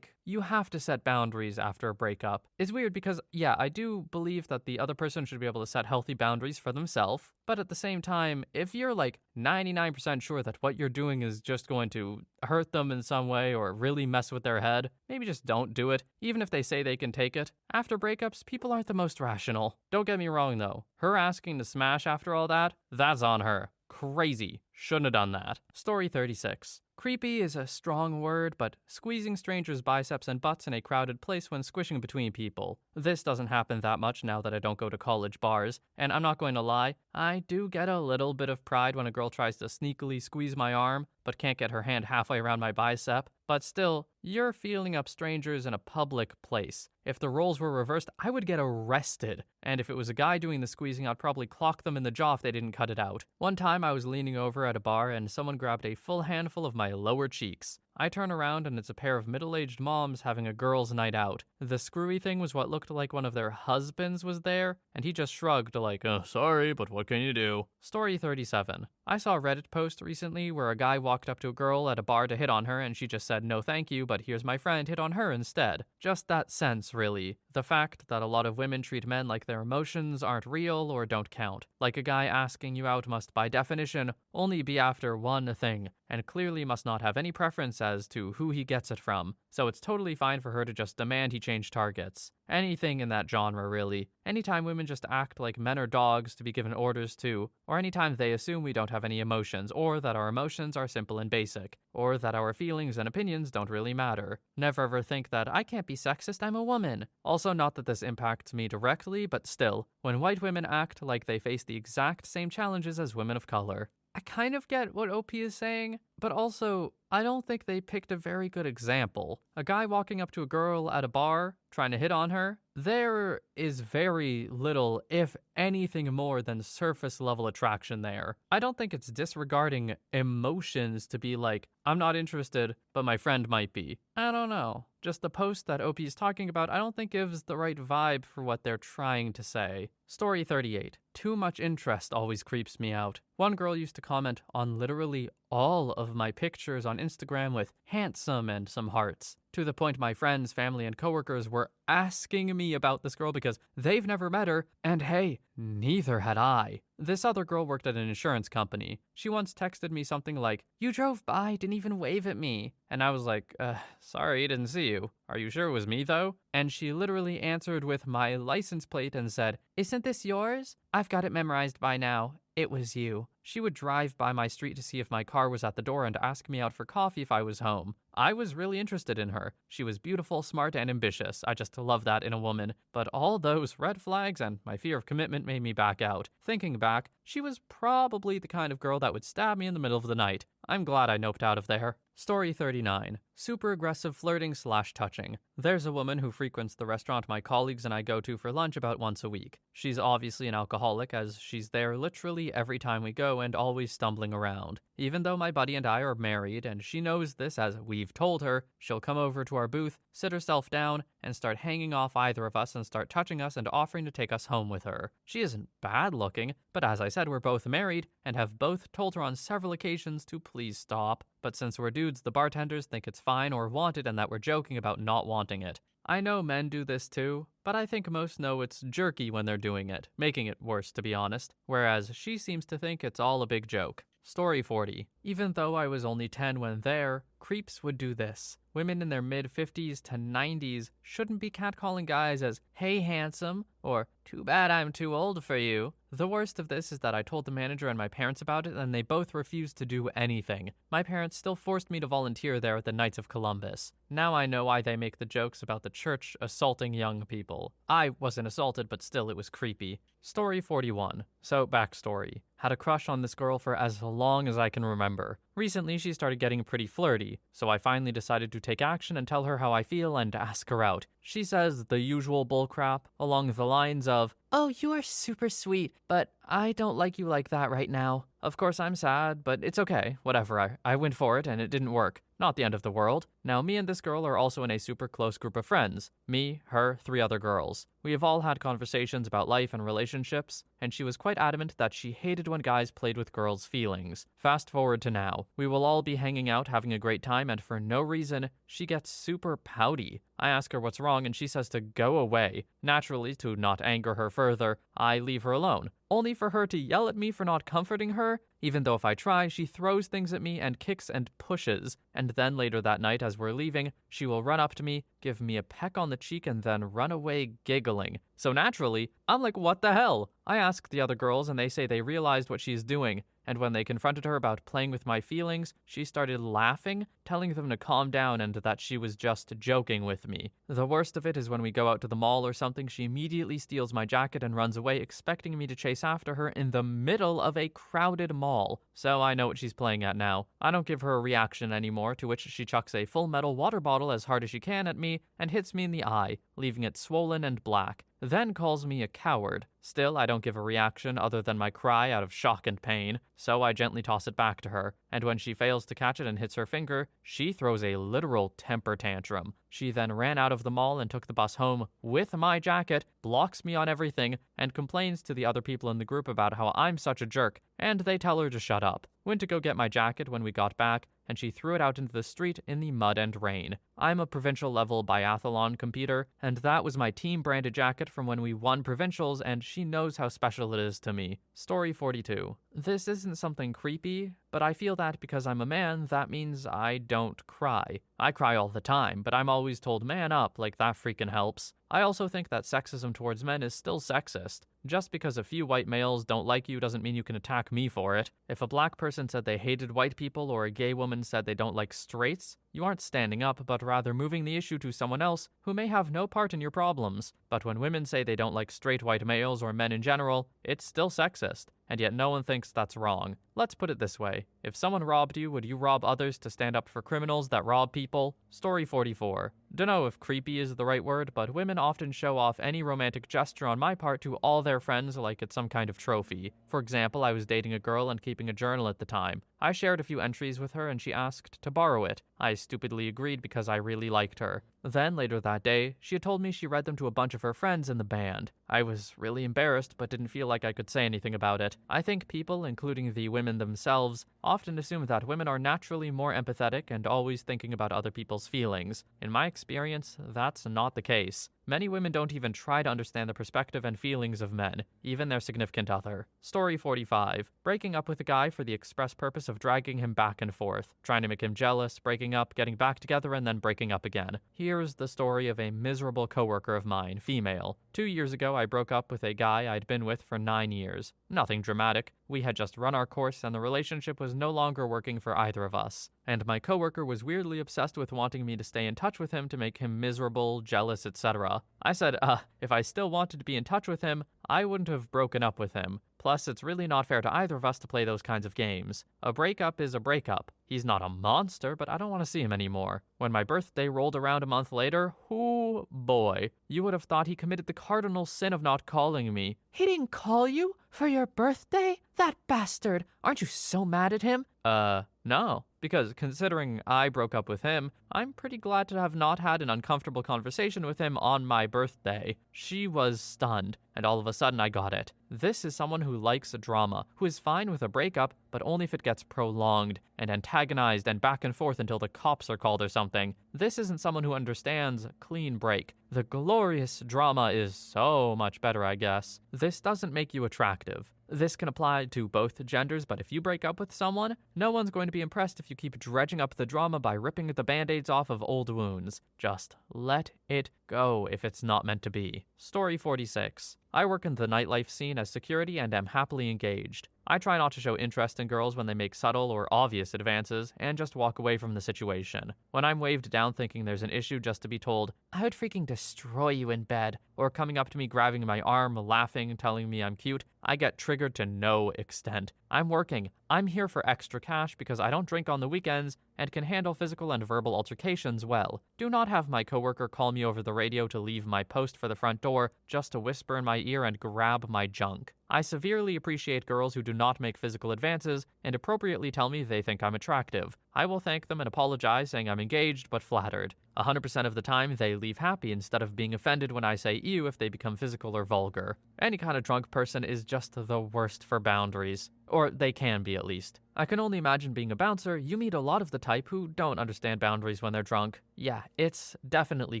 you have to set boundaries after a breakup. It's weird because, yeah, I do believe that the other person should be able to set healthy boundaries for themselves, but at the same time, if you're 99% sure that what you're doing is just going to hurt them in some way or really mess with their head, maybe just don't do it, even if they say they can take it. After breakups, people aren't the most rational. Don't get me wrong though, her asking to smash after all that, that's on her. Crazy. Shouldn't have done that. Story 36. Creepy is a strong word, but squeezing strangers' biceps and butts in a crowded place when squishing between people. This doesn't happen that much now that I don't go to college bars, and I'm not going to lie, I do get a little bit of pride when a girl tries to sneakily squeeze my arm, but can't get her hand halfway around my bicep. But still, you're feeling up strangers in a public place. If the roles were reversed, I would get arrested. And if it was a guy doing the squeezing, I'd probably clock them in the jaw if they didn't cut it out. One time I was leaning over at a bar and someone grabbed a full handful of my lower cheeks. I turn around and it's a pair of middle-aged moms having a girls' night out. The screwy thing was what looked like one of their husbands was there, and he just shrugged oh, sorry, but what can you do? Story 37. I saw a Reddit post recently where a guy walked up to a girl at a bar to hit on her and she just said no thank you, but here's my friend hit on her instead. Just that sense, really. The fact that a lot of women treat men like their emotions aren't real or don't count. Like a guy asking you out must by definition only be after one thing, and clearly must not have any preference as to who he gets it from, so it's totally fine for her to just demand he change targets. Anything in that genre, really. Anytime women just act like men are dogs to be given orders to, or anytime they assume we don't have any emotions, or that our emotions are simple and basic, or that our feelings and opinions don't really matter. Never ever think that I can't be sexist, I'm a woman. Also, not that this impacts me directly, but still, when white women act like they face the exact same challenges as women of color. I kind of get what OP is saying, but also, I don't think they picked a very good example. A guy walking up to a girl at a bar, trying to hit on her, there is very little, if anything more than surface level attraction there. I don't think it's disregarding emotions to be like, I'm not interested, but my friend might be. I don't know. Just the post that OP is talking about, I don't think gives the right vibe for what they're trying to say. Story 38. Too much interest always creeps me out. One girl used to comment on literally all of my pictures on Instagram with handsome and some hearts, to the point my friends, family, and coworkers were asking me about this girl because they've never met her, and hey, neither had I. This other girl worked at an insurance company. She once texted me something like, "You drove by, didn't even wave at me." And I was like, sorry, didn't see you. Are you sure it was me though? And she literally answered with my license plate and said, "Isn't this yours? I've got it memorized by now. It was you." She would drive by my street to see if my car was at the door and ask me out for coffee if I was home. I was really interested in her. She was beautiful, smart, and ambitious. I just love that in a woman. But all those red flags and my fear of commitment made me back out. Thinking back, she was probably the kind of girl that would stab me in the middle of the night. I'm glad I noped out of there. Story 39. Super aggressive flirting / touching. There's a woman who frequents the restaurant my colleagues and I go to for lunch about once a week. She's obviously an alcoholic, as she's there literally every time we go and always stumbling around. Even though my buddy and I are married and she knows this as we've told her, she'll come over to our booth, sit herself down, and start hanging off either of us and start touching us and offering to take us home with her. She isn't bad looking, but as I said, we're both married and have both told her on several occasions to please stop. But since we're dudes, the bartenders think it's fine or wanted and that we're joking about not wanting it. I know men do this too, but I think most know it's jerky when they're doing it, making it worse to be honest, whereas she seems to think it's all a big joke. Story 40. Even though I was only 10 when there, creeps would do this. Women in their mid-50s to 90s shouldn't be catcalling guys as, "Hey handsome," or "Too bad I'm too old for you." The worst of this is that I told the manager and my parents about it and they both refused to do anything. My parents still forced me to volunteer there at the Knights of Columbus. Now I know why they make the jokes about the church assaulting young people. I wasn't assaulted, but still it was creepy. Story 41. So, backstory. Had a crush on this girl for as long as I can remember. Recently, she started getting pretty flirty, so I finally decided to take action and tell her how I feel and ask her out. She says the usual bullcrap, along the lines of, "Oh, you are super sweet, but I don't like you like that right now." Of course, I'm sad, but it's okay. Whatever, I went for it and it didn't work. Not the end of the world. Now, me and this girl are also in a super close group of friends. Me, her, 3 other girls. We have all had conversations about life and relationships, and she was quite adamant that she hated when guys played with girls' feelings. Fast forward to now. We will all be hanging out, having a great time, and for no reason, she gets super pouty. I ask her what's wrong, and she says to go away. Naturally, to not anger her further, I leave her alone, only for her to yell at me for not comforting her, even though if I try, she throws things at me and kicks and pushes. And then later that night as we're leaving, she will run up to me, give me a peck on the cheek, and then run away giggling. So naturally, I'm like, what the hell? I ask the other girls and they say they realized what she's doing. And when they confronted her about playing with my feelings, she started laughing, telling them to calm down and that she was just joking with me. The worst of it is when we go out to the mall or something, she immediately steals my jacket and runs away, expecting me to chase after her in the middle of a crowded mall. So I know what she's playing at now. I don't give her a reaction anymore, to which she chucks a full metal water bottle as hard as she can at me and hits me in the eye, leaving it swollen and black. Then calls me a coward. Still, I don't give a reaction other than my cry out of shock and pain, so I gently toss it back to her, and when she fails to catch it and hits her finger, she throws a literal temper tantrum. She then ran out of the mall and took the bus home with my jacket, blocks me on everything, and complains to the other people in the group about how I'm such a jerk, and they tell her to shut up. Went to go get my jacket when we got back, and she threw it out into the street in the mud and rain. I'm a provincial level biathlon competitor, and that was my team branded jacket from when we won provincials, and she knows how special it is to me. Story 42. This isn't something creepy, but I feel that because I'm a man, that means I don't cry. I cry all the time, but I'm always told man up, like that freaking helps. I also think that sexism towards men is still sexist. Just because a few white males don't like you doesn't mean you can attack me for it. If a black person said they hated white people or a gay woman said they don't like straights, you aren't standing up, but rather moving the issue to someone else who may have no part in your problems. But when women say they don't like straight white males or men in general, it's still sexist, and yet no one thinks that's wrong. Let's put it this way. If someone robbed you, would you rob others to stand up for criminals that rob people? Story 44. Dunno if creepy is the right word, but women often show off any romantic gesture on my part to all their friends like it's some kind of trophy. For example, I was dating a girl and keeping a journal at the time. I shared a few entries with her and she asked to borrow it. I stupidly agreed because I really liked her. Then, later that day, she had told me she read them to a bunch of her friends in the band. I was really embarrassed, but didn't feel like I could say anything about it. I think people, including the women themselves, often assume that women are naturally more empathetic and always thinking about other people's feelings. In my experience, that's not the case. Many women don't even try to understand the perspective and feelings of men, even their significant other. Story 45. Breaking up with a guy for the express purpose of dragging him back and forth, trying to make him jealous, breaking up, getting back together, and then breaking up again. Here's the story of a miserable coworker of mine, female. 2 years ago, I broke up with a guy I'd been with for 9 years. Nothing dramatic. We had just run our course and the relationship was no longer working for either of us. And my coworker was weirdly obsessed with wanting me to stay in touch with him to make him miserable, jealous, etc. I said, if I still wanted to be in touch with him, I wouldn't have broken up with him. Plus, it's really not fair to either of us to play those kinds of games. A breakup is a breakup. He's not a monster, but I don't want to see him anymore. When my birthday rolled around a month later, oh boy, you would have thought he committed the cardinal sin of not calling me. He didn't call you for your birthday? That bastard. Aren't you so mad at him? No. Because considering I broke up with him, I'm pretty glad to have not had an uncomfortable conversation with him on my birthday. She was stunned, and all of a sudden I got it. This is someone who likes a drama, who is fine with a breakup, but only if it gets prolonged and antagonized and back and forth until the cops are called or something. This isn't someone who understands clean break. The glorious drama is so much better, I guess. This doesn't make you attractive. This can apply to both genders, but if you break up with someone, no one's going to be impressed if you keep dredging up the drama by ripping the band-aids off of old wounds. Just let it go if it's not meant to be. Story 46. I work in the nightlife scene as security and am happily engaged. I try not to show interest in girls when they make subtle or obvious advances, and just walk away from the situation. When I'm waved down thinking there's an issue just to be told, I would freaking destroy you in bed, or coming up to me grabbing my arm, laughing, telling me I'm cute, I get triggered to no extent. I'm working. I'm here for extra cash because I don't drink on the weekends and can handle physical and verbal altercations well. Do not have my coworker call me over the radio to leave my post for the front door just to whisper in my ear and grab my junk. I severely appreciate girls who do not make physical advances and appropriately tell me they think I'm attractive. I will thank them and apologize, saying I'm engaged but flattered. 100% of the time, they leave happy instead of being offended when I say ew if they become physical or vulgar. Any kind of drunk person is just the worst for boundaries. Or they can be, at least. I can only imagine being a bouncer, you meet a lot of the type who don't understand boundaries when they're drunk. Yeah, it's definitely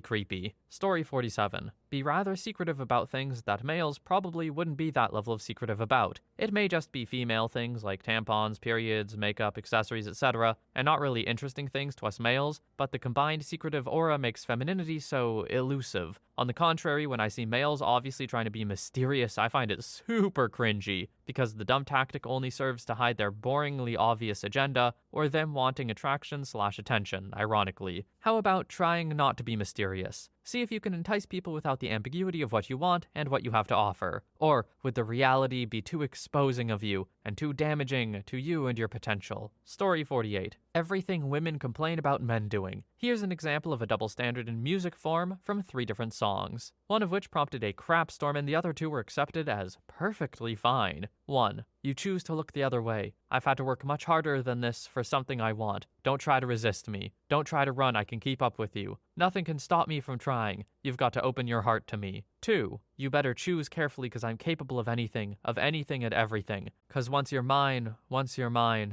creepy. Story 47. Be rather secretive about things that males probably wouldn't be that level of secretive about. It may just be female things like tampons, periods, makeup, accessories, etc., and not really interesting things to us males, but the combined secretive aura makes femininity so elusive. On the contrary, when I see males obviously trying to be mysterious, I find it super cringy, because the dumb tactic only serves to hide their boringly obvious agenda, or them wanting attraction/attention, ironically. How about trying not to be mysterious? See if you can entice people without the ambiguity of what you want and what you have to offer. Or would the reality be too exposing of you? and too damaging to you and your potential. Story 48. Everything women complain about men doing. Here's an example of a double standard in music form from 3 different songs, one of which prompted a crap storm and the other 2 were accepted as perfectly fine. 1. You choose to look the other way. I've had to work much harder than this for something I want. Don't try to resist me. Don't try to run, I can keep up with you. Nothing can stop me from trying. You've got to open your heart to me. 2. You better choose carefully because I'm capable of anything and everything. Because once you're mine,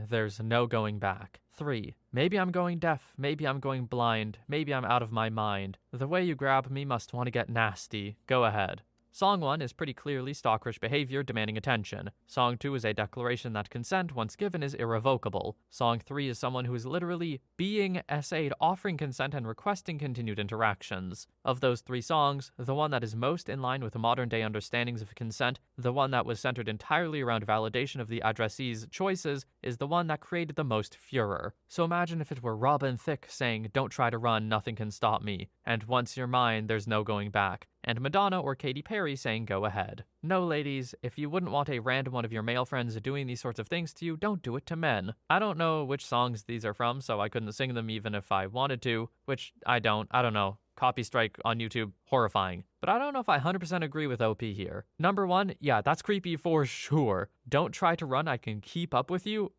there's no going back. 3. Maybe I'm going deaf, maybe I'm going blind, maybe I'm out of my mind. The way you grab me must want to get nasty. Go ahead. Song 1 is pretty clearly stalkerish behavior demanding attention. Song 2 is a declaration that consent, once given, is irrevocable. Song 3 is someone who is literally being essayed, offering consent and requesting continued interactions. Of those 3 songs, the one that is most in line with modern-day understandings of consent, the one that was centered entirely around validation of the addressee's choices, is the one that created the most furor. So imagine if it were Robin Thicke saying, "Don't try to run, nothing can stop me," and "Once you're mine, there's no going back," and Madonna or Katy Perry saying, "Go ahead." No, ladies, if you wouldn't want a random one of your male friends doing these sorts of things to you, don't do it to men. I don't know which songs these are from, so I couldn't sing them even if I wanted to, which I don't know. Copy strike on YouTube, horrifying. But I don't know if I 100% agree with OP here. Number 1, yeah, that's creepy for sure. Don't try to run, I can keep up with you.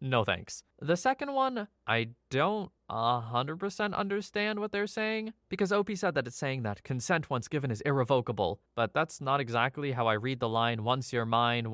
No thanks. The second one, I don't 100% understand what they're saying, because OP said that it's saying that consent once given is irrevocable, but that's not exactly how I read the line, once you're mine,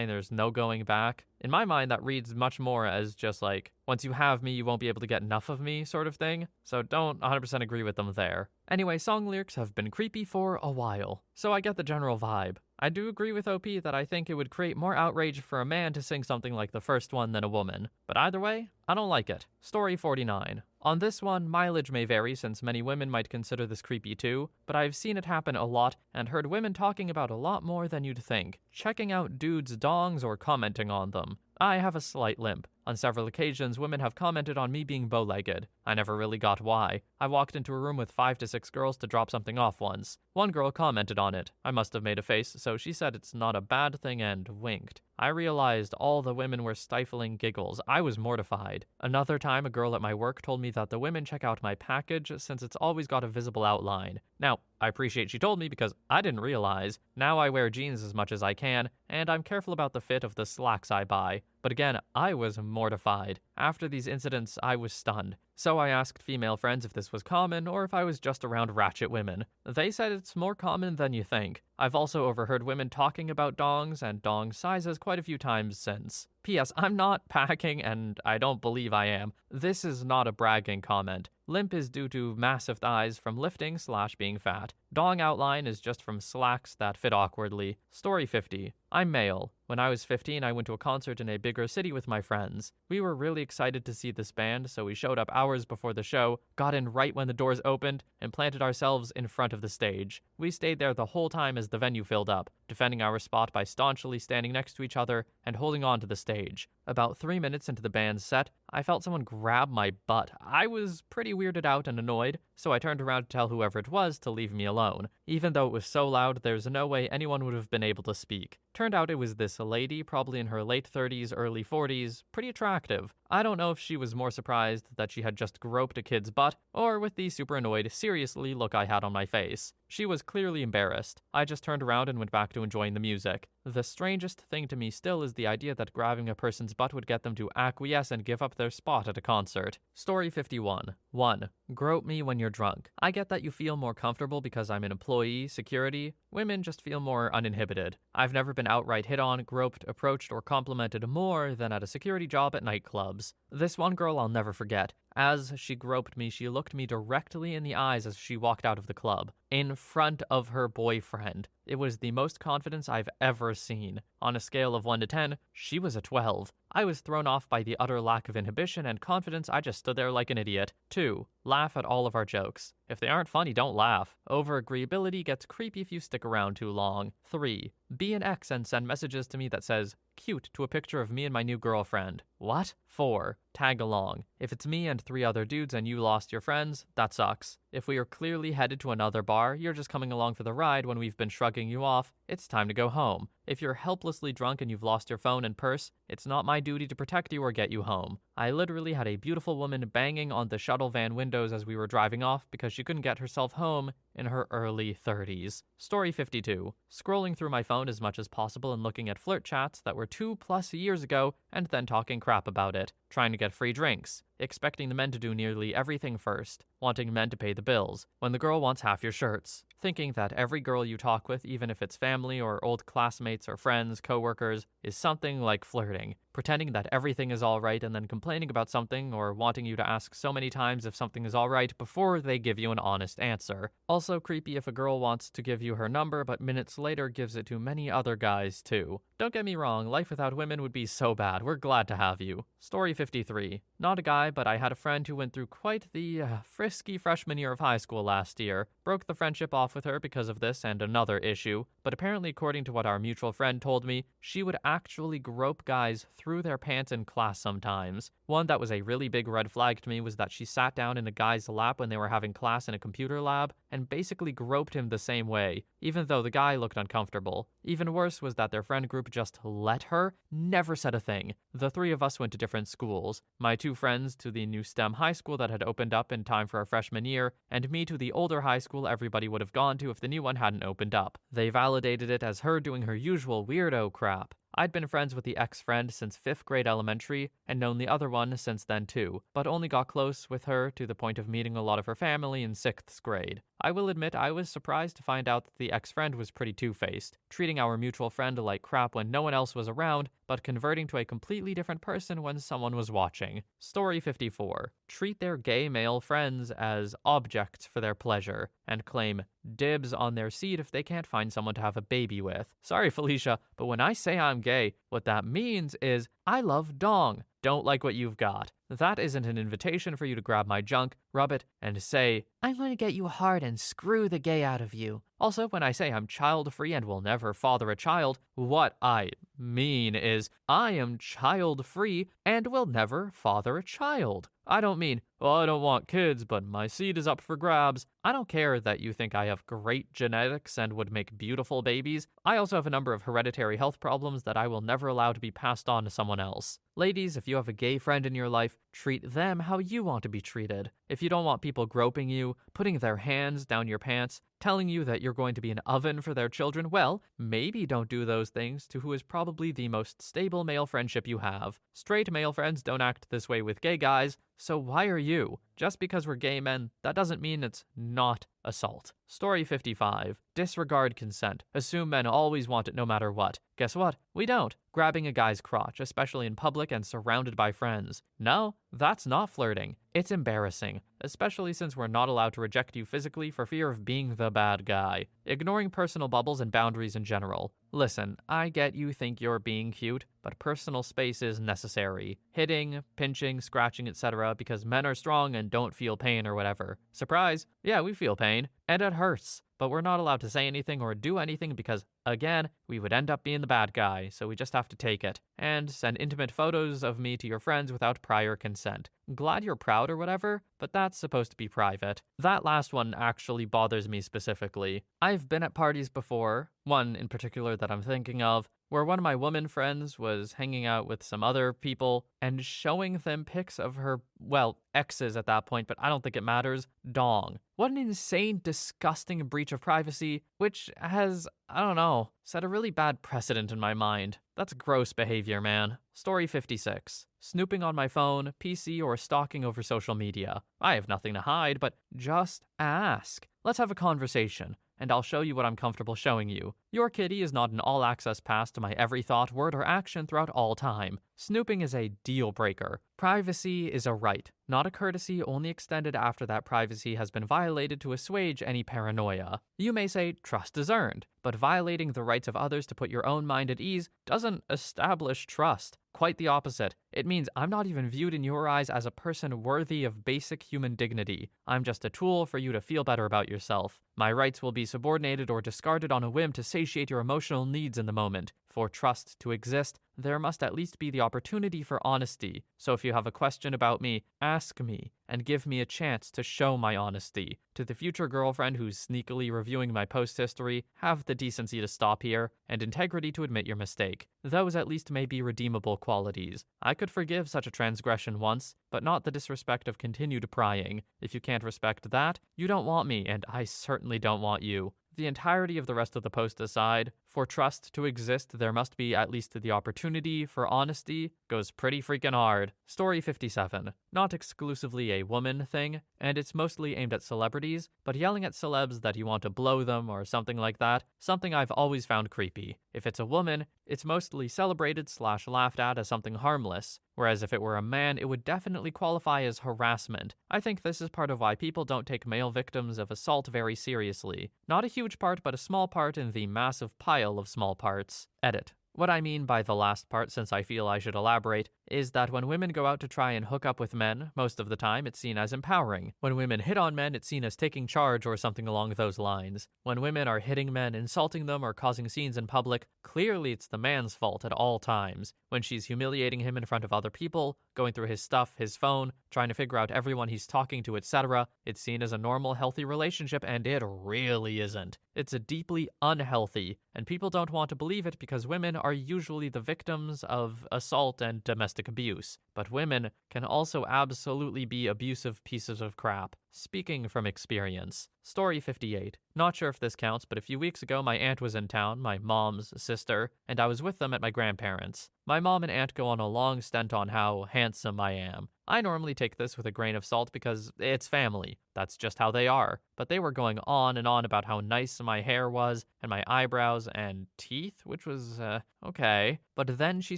there's no going back. In my mind, that reads much more as just like, once you have me, you won't be able to get enough of me sort of thing, so don't 100% agree with them there. Anyway, song lyrics have been creepy for a while, so I get the general vibe. I do agree with OP that I think it would create more outrage for a man to sing something like the first one than a woman, but either way, I don't like it. Story 49. On this one, mileage may vary since many women might consider this creepy too, but I've seen it happen a lot and heard women talking about a lot more than you'd think, checking out dudes' dongs or commenting on them. I have a slight limp. On several occasions, women have commented on me being bow-legged. I never really got why. I walked into a room with 5 to 6 girls to drop something off once. One girl commented on it. I must have made a face, so she said it's not a bad thing and winked. I realized all the women were stifling giggles. I was mortified. Another time, a girl at my work told me that the women check out my package since it's always got a visible outline. Now, I appreciate she told me because I didn't realize. Now I wear jeans as much as I can, and I'm careful about the fit of the slacks I buy. But again, I was mortified. After these incidents, I was stunned. So I asked female friends if this was common or if I was just around ratchet women. They said it's more common than you think. I've also overheard women talking about dongs and dong sizes quite a few times since. P.S. I'm not packing, and I don't believe I am. This is not a bragging comment. Limp is due to massive thighs from lifting/being fat. Dong outline is just from slacks that fit awkwardly. Story 50. I'm male. When I was 15, I went to a concert in a bigger city with my friends. We were really excited to see this band, so we showed up hours before the show, got in right when the doors opened, and planted ourselves in front of the stage. We stayed there the whole time as the venue filled up, defending our spot by staunchly standing next to each other and holding on to the stage. About 3 minutes into the band's set, I felt someone grab my butt. I was pretty weirded out and annoyed, so I turned around to tell whoever it was to leave me alone. Even though it was so loud, there's no way anyone would have been able to speak. Turned out it was this lady, probably in her late 30s, early 40s, pretty attractive. I don't know if she was more surprised that she had just groped a kid's butt, or with the super annoyed, seriously look I had on my face. She was clearly embarrassed. I just turned around and went back to enjoying the music. The strangest thing to me still is the idea that grabbing a person's butt would get them to acquiesce and give up their spot at a concert. Story 51. 1. Grope me when you're drunk. I get that you feel more comfortable because I'm an employee, security. Women just feel more uninhibited. I've never been outright hit on, groped, approached, or complimented more than at a security job at nightclubs. This one girl I'll never forget. As she groped me, she looked me directly in the eyes as she walked out of the club, in front of her boyfriend. It was the most confidence I've ever seen. On a scale of 1 to 10, she was a 12. I was thrown off by the utter lack of inhibition and confidence. I just stood there like an idiot. 2. Laugh at all of our jokes. If they aren't funny, don't laugh. Over-agreeability gets creepy if you stick around too long. 3. Be an ex and send messages to me that says, cute, to a picture of me and my new girlfriend. What? 4. Tag along. If it's me and 3 other dudes and you lost your friends, that sucks. If we are clearly headed to another bar, you're just coming along for the ride when we've been shrugging you off, it's time to go home. If you're helplessly drunk and you've lost your phone and purse, it's not my duty to protect you or get you home. I literally had a beautiful woman banging on the shuttle van windows as we were driving off because she couldn't get herself home in her early 30s. Story 52. Scrolling through my phone as much as possible and looking at flirt chats that were 2+ years ago and then talking crap about it. Trying to get free drinks. Expecting the men to do nearly everything first. Wanting men to pay the bills. When the girl wants half your shirts. Thinking that every girl you talk with, even if it's family or old classmates or friends, coworkers, is something like flirting. Pretending that everything is alright and then complaining about something or wanting you to ask so many times if something is alright before they give you an honest answer. Also creepy if a girl wants to give you her number but minutes later gives it to many other guys too. Don't get me wrong, life without women would be so bad. We're glad to have you. Story 53. Not a guy, but I had a friend who went through quite the frisky freshman year of high school last year. Broke the friendship off with her because of this and another issue, but apparently according to what our mutual friend told me, she would actually grope guys through their pants in class sometimes. One that was a really big red flag to me was that she sat down in a guy's lap when they were having class in a computer lab and basically groped him the same way, even though the guy looked uncomfortable. Even worse was that their friend group just let her, never said a thing. The three of us went to different schools. My two friends to the new STEM high school that had opened up in time for our freshman year, and me to the older high school everybody would have gone to if the new one hadn't opened up. They validated it as her doing her usual weirdo crap. I'd been friends with the ex-friend since 5th grade elementary and known the other one since then too, but only got close with her to the point of meeting a lot of her family in 6th grade. I will admit I was surprised to find out that the ex-friend was pretty two-faced, treating our mutual friend like crap when no one else was around, but converting to a completely different person when someone was watching. Story 54. Treat their gay male friends as objects for their pleasure, and claim dibs on their seed if they can't find someone to have a baby with. Sorry, Felicia, but when I say I'm gay, what that means is I love dong. Don't like what you've got. That isn't an invitation for you to grab my junk, rub it, and say, I'm going to get you hard and screw the gay out of you. Also, when I say I'm child-free and will never father a child, what I mean is I am child-free and will never father a child. I don't mean, well, I don't want kids, but my seed is up for grabs. I don't care that you think I have great genetics and would make beautiful babies. I also have a number of hereditary health problems that I will never allow to be passed on to someone else. Ladies, if you have a gay friend in your life, treat them how you want to be treated. If you don't want people groping you, putting their hands down your pants, telling you that you're going to be an oven for their children, well, maybe don't do those things to who is probably the most stable male friendship you have. Straight male friends don't act this way with gay guys, so why are you? Just because we're gay men, that doesn't mean it's not assault. Story 55. Disregard consent. Assume men always want it no matter what. Guess what? We don't. Grabbing a guy's crotch, especially in public and surrounded by friends. No, that's not flirting. It's embarrassing, especially since we're not allowed to reject you physically for fear of being the bad guy. Ignoring personal bubbles and boundaries in general. Listen, I get you think you're being cute, but personal space is necessary. Hitting, pinching, scratching, etc. because men are strong and don't feel pain or whatever. Surprise! Yeah, we feel pain, and it hurts. But we're not allowed to say anything or do anything because, again, we would end up being the bad guy, so we just have to take it. And send intimate photos of me to your friends without prior consent. Glad you're proud or whatever, but that's supposed to be private. That last one actually bothers me specifically. I've been at parties before, one in particular that I'm thinking of, where one of my woman friends was hanging out with some other people and showing them pics of her, well, exes at that point, but I don't think it matters, dong. What an insane, disgusting breach of privacy, which has, I don't know, set a really bad precedent in my mind. That's gross behavior, man. Story 56. Snooping on my phone, PC, or stalking over social media. I have nothing to hide, but just ask. Let's have a conversation, and I'll show you what I'm comfortable showing you. Your kitty is not an all-access pass to my every thought, word, or action throughout all time. Snooping is a deal breaker. Privacy is a right, not a courtesy only extended after that privacy has been violated to assuage any paranoia. You may say trust is earned, but violating the rights of others to put your own mind at ease doesn't establish trust. Quite the opposite. It means I'm not even viewed in your eyes as a person worthy of basic human dignity. I'm just a tool for you to feel better about yourself. My rights will be subordinated or discarded on a whim to satiate your emotional needs in the moment. For trust to exist, there must at least be the opportunity for honesty. So if you have a question about me, ask me, and give me a chance to show my honesty. To the future girlfriend who's sneakily reviewing my post history, have the decency to stop here, and integrity to admit your mistake. Those at least may be redeemable qualities. I could forgive such a transgression once, but not the disrespect of continued prying. If you can't respect that, you don't want me, and I certainly don't want you. The entirety of the rest of the post aside, for trust to exist, there must be at least the opportunity for honesty goes pretty freaking hard. Story 57. Not exclusively a woman thing, and it's mostly aimed at celebrities, but yelling at celebs that you want to blow them or something like that, something I've always found creepy. If it's a woman, it's mostly celebrated / laughed at as something harmless, whereas if it were a man, it would definitely qualify as harassment. I think this is part of why people don't take male victims of assault very seriously. Not a huge part, but a small part in the massive pile of small parts. Edit. What I mean by the last part, since I feel I should elaborate, is that when women go out to try and hook up with men, most of the time it's seen as empowering. When women hit on men, it's seen as taking charge or something along those lines. When women are hitting men, insulting them, or causing scenes in public, clearly it's the man's fault at all times. When she's humiliating him in front of other people, going through his stuff, his phone, trying to figure out everyone he's talking to, etc., it's seen as a normal, healthy relationship, and it really isn't. It's a deeply unhealthy, and people don't want to believe it because women are usually the victims of assault and domestic abuse. But women can also absolutely be abusive pieces of crap. Speaking from experience. Story 58. Not sure if this counts, but a few weeks ago my aunt was in town, my mom's sister, and I was with them at my grandparents'. My mom and aunt go on a long stint on how handsome I am. I normally take this with a grain of salt because it's family. That's just how they are. But they were going on and on about how nice my hair was, and my eyebrows and teeth, which was, okay. But then she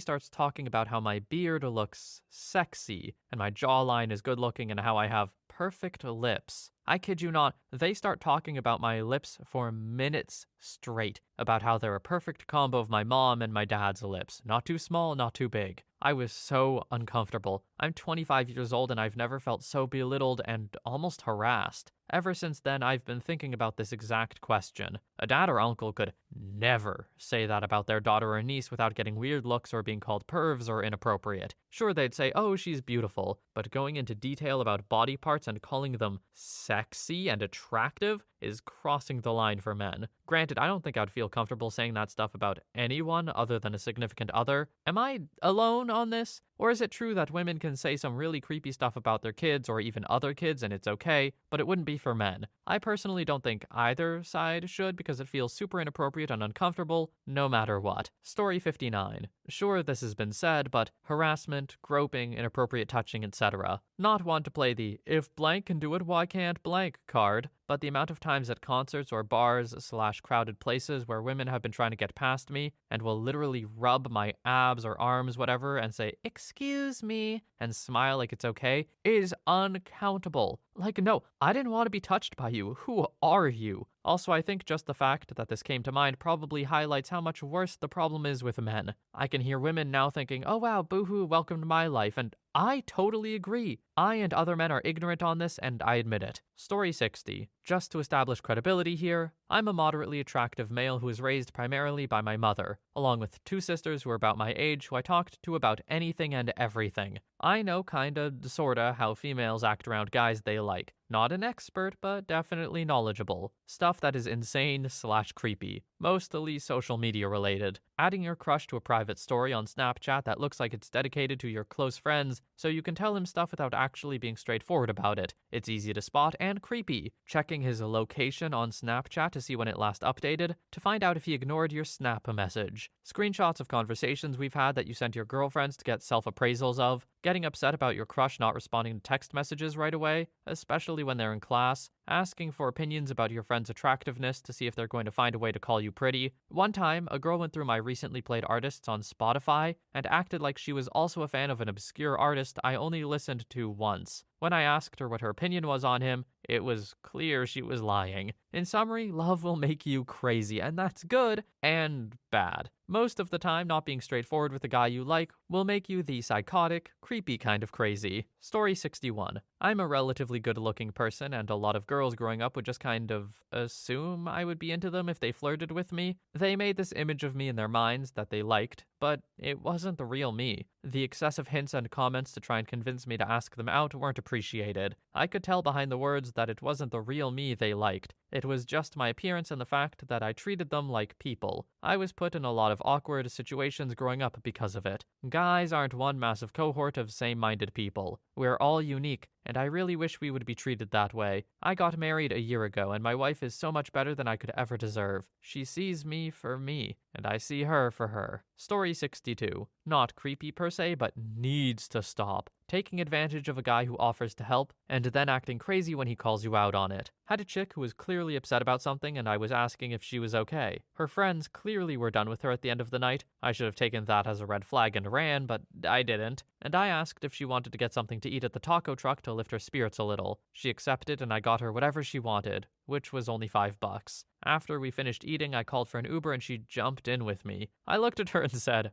starts talking about how my beard looks sexy, and my jawline is good looking, and how I have perfect lips. I kid you not, they start talking about my lips for minutes straight, about how they're a perfect combo of my mom and my dad's lips. Not too small, not too big. I was so uncomfortable. I'm 25 years old and I've never felt so belittled and almost harassed. Ever since then, I've been thinking about this exact question. A dad or uncle could never say that about their daughter or niece without getting weird looks or being called pervs or inappropriate. Sure, they'd say, oh, she's beautiful, but going into detail about body parts and calling them sexy and attractive is crossing the line for men. Granted, I don't think I'd feel comfortable saying that stuff about anyone other than a significant other. Am I alone on this? Or is it true that women can say some really creepy stuff about their kids or even other kids and it's okay, but it wouldn't be for men? I personally don't think either side should because it feels super inappropriate and uncomfortable no matter what. Story 59. Sure, this has been said, but harassment, groping, inappropriate touching, etc. Not one to play the if blank can do it, why can't blank card, but the amount of times at concerts or bars / crowded places where women have been trying to get past me and will literally rub my abs or arms, whatever, and say, excuse me, and smile like it's okay, is uncountable. Like, no, I didn't want to be touched by you. Who are you? Also, I think just the fact that this came to mind probably highlights how much worse the problem is with men. I can hear women now thinking, oh wow, boohoo, welcome to my life, and I totally agree. I and other men are ignorant on this, and I admit it. Story 60. Just to establish credibility here, I'm a moderately attractive male who was raised primarily by my mother, along with two sisters who are about my age who I talked to about anything and everything. I know kinda, sorta, how females act around guys they like. Not an expert, but definitely knowledgeable. Stuff that is insane / creepy. Mostly social media related. Adding your crush to a private story on Snapchat that looks like it's dedicated to your close friends so you can tell him stuff without actually being straightforward about it. It's easy to spot and creepy. Checking his location on Snapchat to see when it last updated to find out if he ignored your snap message. Screenshots of conversations we've had that you sent your girlfriends to get self-appraisals of. Getting upset about your crush not responding to text messages right away, especially when they're in class. Asking for opinions about your friend's attractiveness to see if they're going to find a way to call you pretty. One time, a girl went through my recently played artists on Spotify and acted like she was also a fan of an obscure artist I only listened to once. When I asked her what her opinion was on him, it was clear she was lying. In summary, love will make you crazy, and that's good and bad. Most of the time, not being straightforward with the guy you like will make you the psychotic, creepy kind of crazy. Story 61. I'm a relatively good looking person, and a lot of girls growing up would just kind of assume I would be into them if they flirted with me. They made this image of me in their minds that they liked, but it wasn't the real me. The excessive hints and comments to try and convince me to ask them out weren't appreciated. I could tell behind the words that it wasn't the real me they liked. It was just my appearance and the fact that I treated them like people. I was put in a lot of awkward situations growing up because of it. Guys aren't one massive cohort of same-minded people. We're all unique, and I really wish we would be treated that way. I got married a year ago, and my wife is so much better than I could ever deserve. She sees me for me, and I see her for her. Story 62. Not creepy per se, but needs to stop. Taking advantage of a guy who offers to help, and then acting crazy when he calls you out on it. Had a chick who was clearly upset about something, and I was asking if she was okay. Her friends clearly were done with her at the end of the night. I should have taken that as a red flag and ran, but I didn't. And I asked if she wanted to get something to eat at the taco truck to lift her spirits a little. She accepted, and I got her whatever she wanted, which was only $5. After we finished eating, I called for an Uber and she jumped in with me. I looked at her and said,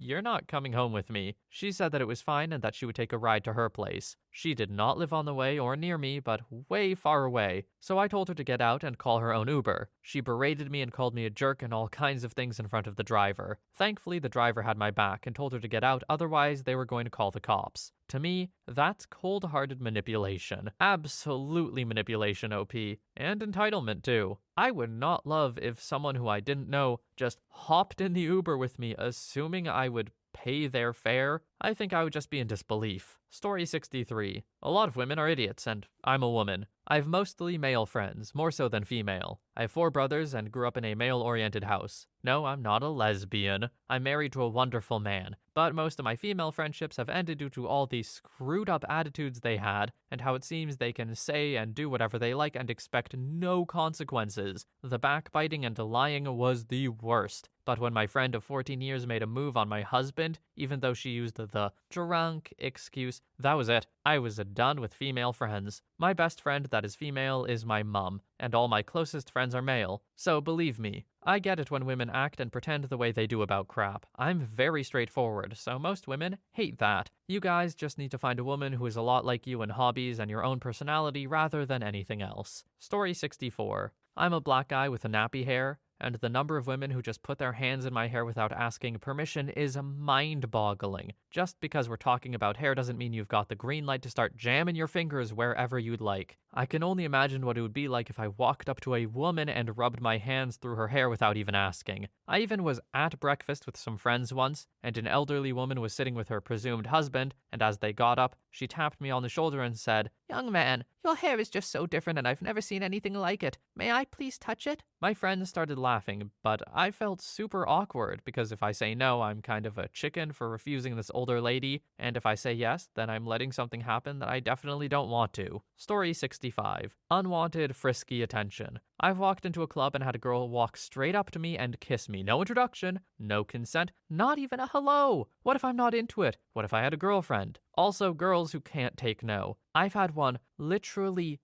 you're not coming home with me. She said that it was fine and that she would take a ride to her place. She did not live on the way or near me, but way far away, so I told her to get out and call her own Uber. She berated me and called me a jerk and all kinds of things in front of the driver. Thankfully, the driver had my back and told her to get out, otherwise they were going to call the cops. To me, that's cold-hearted manipulation. Absolutely manipulation, OP. And entitlement, too. I would not love if someone who I didn't know just hopped in the Uber with me, assuming I would pay their fare. I think I would just be in disbelief. Story 63. A lot of women are idiots, and I'm a woman. I've mostly male friends, more so than female. I have 4 brothers and grew up in a male-oriented house. No, I'm not a lesbian. I'm married to a wonderful man. But most of my female friendships have ended due to all the screwed up attitudes they had, and how it seems they can say and do whatever they like and expect no consequences. The backbiting and lying was the worst. But when my friend of 14 years made a move on my husband, even though she used the drunk excuse, that was it. I was done with female friends. My best friend that is female is my mum, and all my closest friends are male. So believe me, I get it when women act and pretend the way they do about crap. I'm very straightforward, so most women hate that. You guys just need to find a woman who is a lot like you in hobbies and your own personality rather than anything else. Story 64. I'm a black guy with a nappy hair, and the number of women who just put their hands in my hair without asking permission is mind-boggling. Just because we're talking about hair doesn't mean you've got the green light to start jamming your fingers wherever you'd like. I can only imagine what it would be like if I walked up to a woman and rubbed my hands through her hair without even asking. I even was at breakfast with some friends once, and an elderly woman was sitting with her presumed husband, and as they got up, she tapped me on the shoulder and said, "Young man, your hair is just so different and I've never seen anything like it. May I please touch it?" My friends started laughing, but I felt super awkward because if I say no, I'm kind of a chicken for refusing this older lady, and if I say yes, then I'm letting something happen that I definitely don't want to. Story 65. Unwanted frisky attention. I've walked into a club and had a girl walk straight up to me and kiss me. No introduction, no consent, not even a hello. What if I'm not into it? What if I had a girlfriend? Also, girls who can't take no. I've had one literally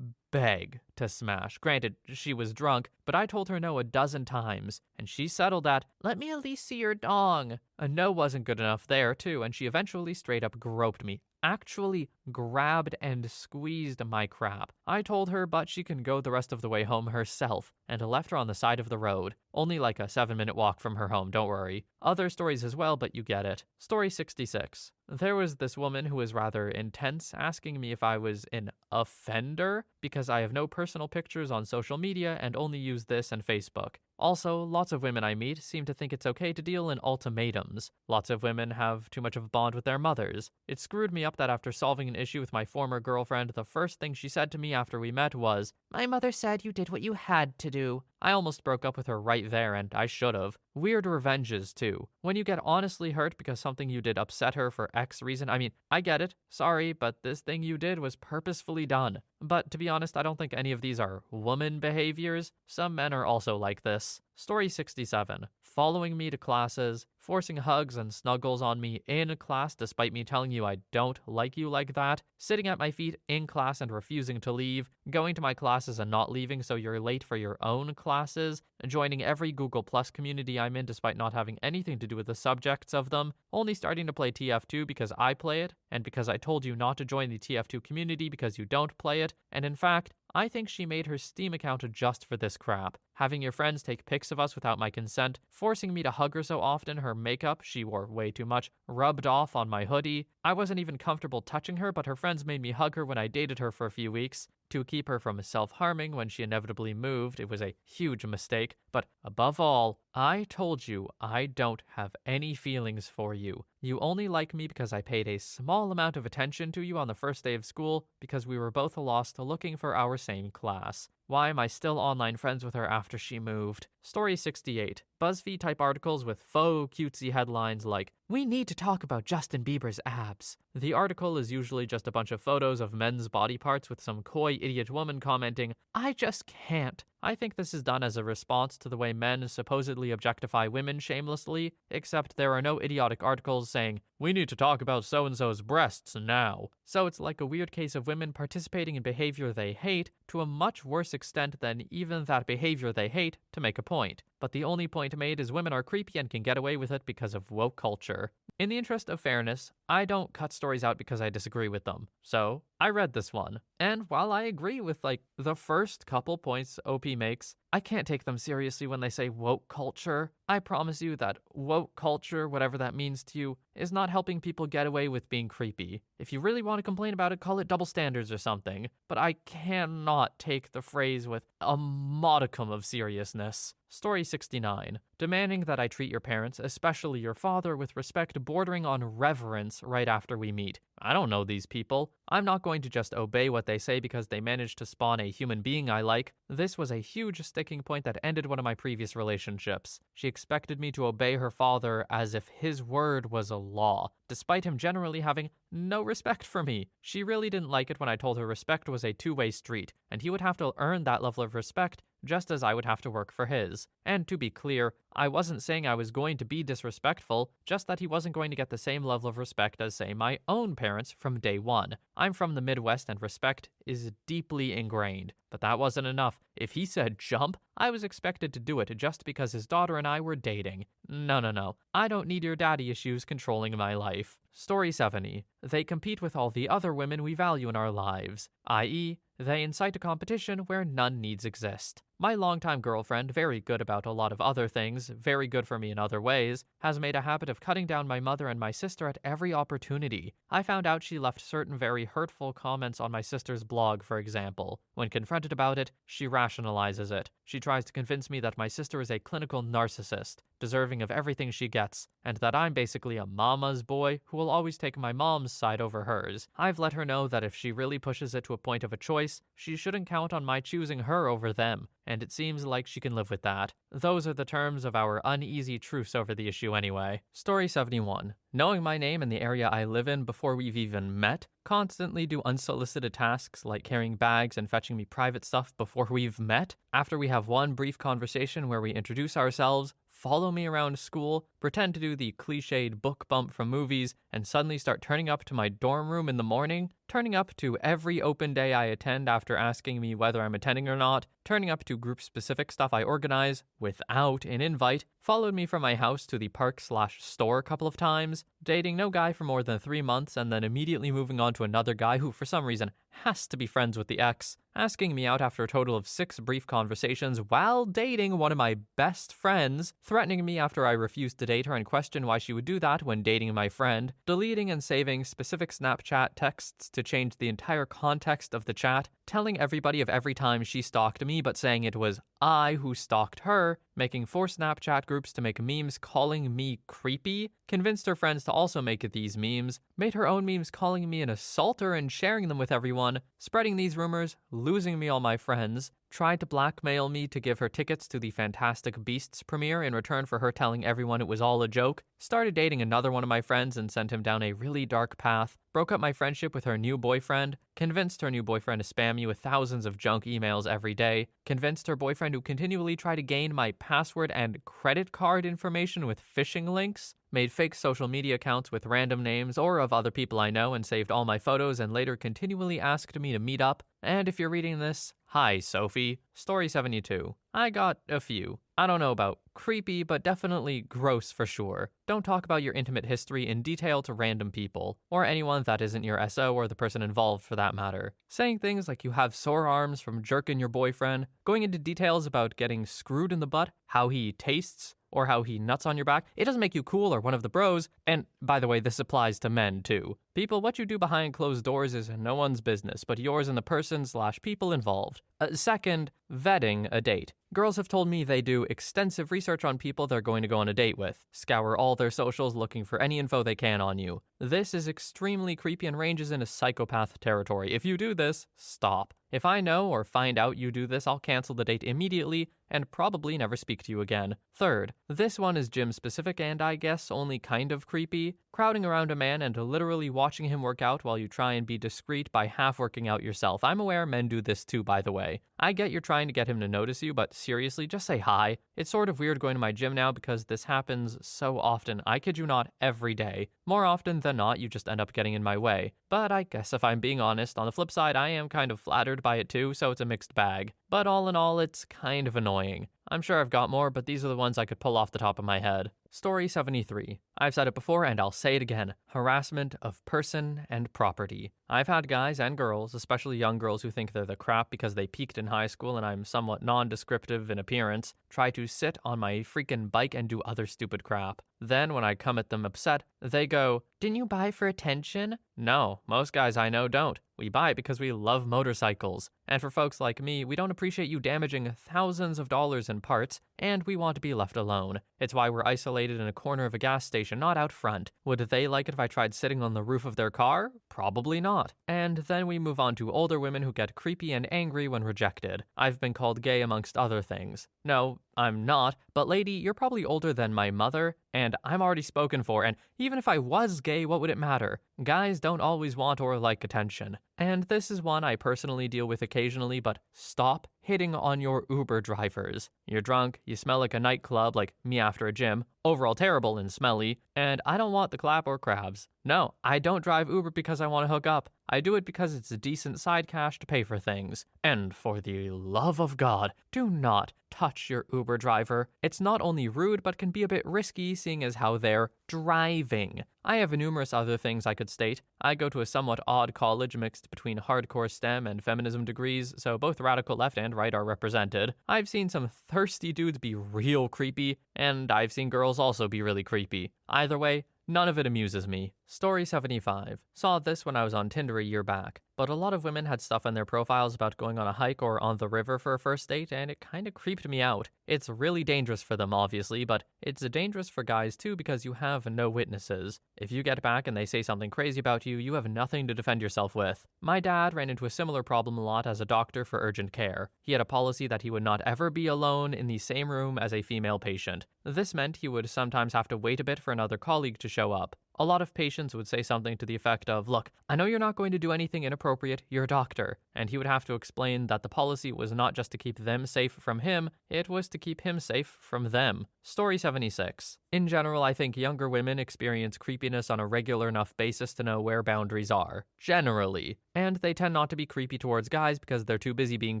beg to smash. Granted, she was drunk, but I told her no a dozen times, and she settled at, "Let me at least see your dong." A no wasn't good enough there, too, and she eventually straight up groped me. Actually grabbed and squeezed my crap. I told her, but she can go the rest of the way home herself, and left her on the side of the road. Only like a 7-minute walk from her home, don't worry. Other stories as well, but you get it. Story 66. There was this woman who was rather intense, asking me if I was an offender, because I have no personal pictures on social media and only use this and Facebook. Also, lots of women I meet seem to think it's okay to deal in ultimatums. Lots of women have too much of a bond with their mothers. It screwed me up that after solving an issue with my former girlfriend, the first thing she said to me after we met was, "My mother said you did what you had to do." I almost broke up with her right there, and I should've. Weird revenges, too. When you get honestly hurt because something you did upset her for X reason, I mean, I get it, sorry, but this thing you did was purposefully done. But to be honest, I don't think any of these are woman behaviors. Some men are also like this. Story 67. following me to classes, forcing hugs and snuggles on me in class despite me telling you I don't like you like that, sitting at my feet in class and refusing to leave, going to my classes and not leaving so you're late for your own classes, joining every Google Plus community I'm in despite not having anything to do with the subjects of them, only starting to play TF2 because I play it, and because I told you not to join the TF2 community because you don't play it, and in fact, I think she made her Steam account just for this crap. Having your friends take pics of us without my consent, forcing me to hug her so often her makeup, she wore way too much, rubbed off on my hoodie. I wasn't even comfortable touching her, but her friends made me hug her when I dated her for a few weeks. To keep her from self-harming when she inevitably moved, it was a huge mistake. But above all, I told you I don't have any feelings for you. You only like me because I paid a small amount of attention to you on the first day of school because we were both lost looking for our same class. Why am I still online friends with her after she moved? Story 68. BuzzFeed type articles with faux cutesy headlines like, "We need to talk about Justin Bieber's abs." The article is usually just a bunch of photos of men's body parts with some coy idiot woman commenting, "I just can't." I think this is done as a response to the way men supposedly objectify women shamelessly, except there are no idiotic articles saying, "We need to talk about so-and-so's breasts now." So it's like a weird case of women participating in behavior they hate to a much worse extent than even that behavior they hate to make a point. But the only point made is women are creepy and can get away with it because of woke culture. In the interest of fairness, I don't cut stories out because I disagree with them. So, I read this one. And while I agree with, the first couple points OP makes, I can't take them seriously when they say woke culture. I promise you that woke culture, whatever that means to you, is not helping people get away with being creepy. If you really want to complain about it, call it double standards or something. But I cannot take the phrase with a modicum of seriousness. Story 69. Demanding that I treat your parents, especially your father, with respect bordering on reverence right after we meet. I don't know these people. I'm not going to just obey what they say because they managed to spawn a human being I like. This was a huge sticking point that ended one of my previous relationships. She expected me to obey her father as if his word was a law, despite him generally having no respect for me. She really didn't like it when I told her respect was a two-way street, and he would have to earn that level of respect just as I would have to work for his. And to be clear, I wasn't saying I was going to be disrespectful, just that he wasn't going to get the same level of respect as, say, my own parents from day one. I'm from the Midwest and respect is deeply ingrained. But that wasn't enough. If he said jump, I was expected to do it just because his daughter and I were dating. No. I don't need your daddy issues controlling my life. Story 70. They compete with all the other women we value in our lives, i.e., they incite a competition where none needs exist. My longtime girlfriend, very good about a lot of other things, very good for me in other ways, has made a habit of cutting down my mother and my sister at every opportunity. I found out she left certain very hurtful comments on my sister's blog, for example. When confronted about it, she rationalizes it. She tries to convince me that my sister is a clinical narcissist, deserving of everything she gets, and that I'm basically a mama's boy who will always take my mom's side over hers. I've let her know that if she really pushes it to a point of a choice, she shouldn't count on my choosing her over them, and it seems like she can live with that. Those are the terms of our uneasy truce over the issue anyway. Story 71. Knowing my name and the area I live in before we've even met, constantly do unsolicited tasks like carrying bags and fetching me private stuff before we've met, after we have one brief conversation where we introduce ourselves, follow me around school, pretend to do the cliched book bump from movies, and suddenly start turning up to my dorm room in the morning, turning up to every open day I attend after asking me whether I'm attending or not, turning up to group-specific stuff I organize without an invite, followed me from my house to the park/store a couple of times, dating no guy for more than 3 months and then immediately moving on to another guy who for some reason has to be friends with the ex, asking me out after a total of 6 brief conversations while dating one of my best friends, threatening me after I refused to date her and questioned why she would do that when dating my friend, deleting and saving specific Snapchat texts to change the entire context of the chat, telling everybody of every time she stalked me but saying it was I who stalked her, making 4 Snapchat groups to make memes calling me creepy, convinced her friends to also make these memes, made her own memes calling me an assaulter and sharing them with everyone, spreading these rumors, losing me all my friends, tried to blackmail me to give her tickets to the Fantastic Beasts premiere in return for her telling everyone it was all a joke, started dating another one of my friends and sent him down a really dark path, broke up my friendship with her new boyfriend, convinced her new boyfriend to spam me with thousands of junk emails every day, convinced her boyfriend to continually try to gain my password and credit card information with phishing links, made fake social media accounts with random names or of other people I know and saved all my photos and later continually asked me to meet up. And if you're reading this, hi, Sophie. Story 72. I got a few. I don't know about creepy, but definitely gross for sure. Don't talk about your intimate history in detail to random people, or anyone that isn't your SO or the person involved for that matter. Saying things like you have sore arms from jerking your boyfriend, going into details about getting screwed in the butt, how he tastes, or how he nuts on your back, it doesn't make you cool or one of the bros. And by the way, this applies to men too. People, what you do behind closed doors is no one's business, but yours and the person/people involved. Second, vetting a date. Girls have told me they do extensive research on people they're going to go on a date with, scour all their socials looking for any info they can on you. This is extremely creepy and ranges into psychopath territory. If you do this, stop. If I know or find out you do this, I'll cancel the date immediately and probably never speak to you again. Third, this one is gym specific and I guess only kind of creepy. Crowding around a man and literally watching him work out while you try and be discreet by half working out yourself. I'm aware men do this too, by the way. I get you're trying to get him to notice you, but seriously, just say hi. It's sort of weird going to my gym now because this happens so often. I kid you not, every day. More often than not, you just end up getting in my way. But I guess if I'm being honest, on the flip side, I am kind of flattered by it too, so it's a mixed bag. But all in all, it's kind of annoying. I'm sure I've got more, but these are the ones I could pull off the top of my head. Story 73. I've said it before and I'll say it again. Harassment of person and property. I've had guys and girls, especially young girls who think they're the crap because they peaked in high school and I'm somewhat non-descriptive in appearance, try to sit on my freaking bike and do other stupid crap. Then when I come at them upset, they go, "Didn't you buy for attention?" No, most guys I know don't. We buy it because we love motorcycles. And for folks like me, we don't appreciate you damaging thousands of dollars in parts, and we want to be left alone. It's why we're isolated in a corner of a gas station, not out front. Would they like it if I tried sitting on the roof of their car? Probably not. And then we move on to older women who get creepy and angry when rejected. I've been called gay amongst other things. No, I'm not, but lady, you're probably older than my mother, and I'm already spoken for, and even if I was gay, what would it matter? Guys don't always want or like attention. And this is one I personally deal with occasionally, but stop hitting on your Uber drivers. You're drunk, you smell like a nightclub, like me after a gym, overall terrible and smelly, and I don't want the clap or crabs. No, I don't drive Uber because I want to hook up. I do it because it's a decent side cash to pay for things. And for the love of God, do not touch your Uber driver. It's not only rude, but can be a bit risky seeing as how they're driving. I have numerous other things I could state. I go to a somewhat odd college mixed between hardcore STEM and feminism degrees, so both radical left and right are represented. I've seen some thirsty dudes be real creepy, and I've seen girls also be really creepy. Either way, none of it amuses me. Story 75. Saw this when I was on Tinder a year back, but a lot of women had stuff in their profiles about going on a hike or on the river for a first date, and it kinda creeped me out. It's really dangerous for them, obviously, but it's dangerous for guys too because you have no witnesses. If you get back and they say something crazy about you, you have nothing to defend yourself with. My dad ran into a similar problem a lot as a doctor for urgent care. He had a policy that he would not ever be alone in the same room as a female patient. This meant he would sometimes have to wait a bit for another colleague to show up. A lot of patients would say something to the effect of, "Look, I know you're not going to do anything inappropriate, you're a doctor." And he would have to explain that the policy was not just to keep them safe from him, it was to keep him safe from them. Story 76. In general, I think younger women experience creepiness on a regular enough basis to know where boundaries are. Generally. And they tend not to be creepy towards guys because they're too busy being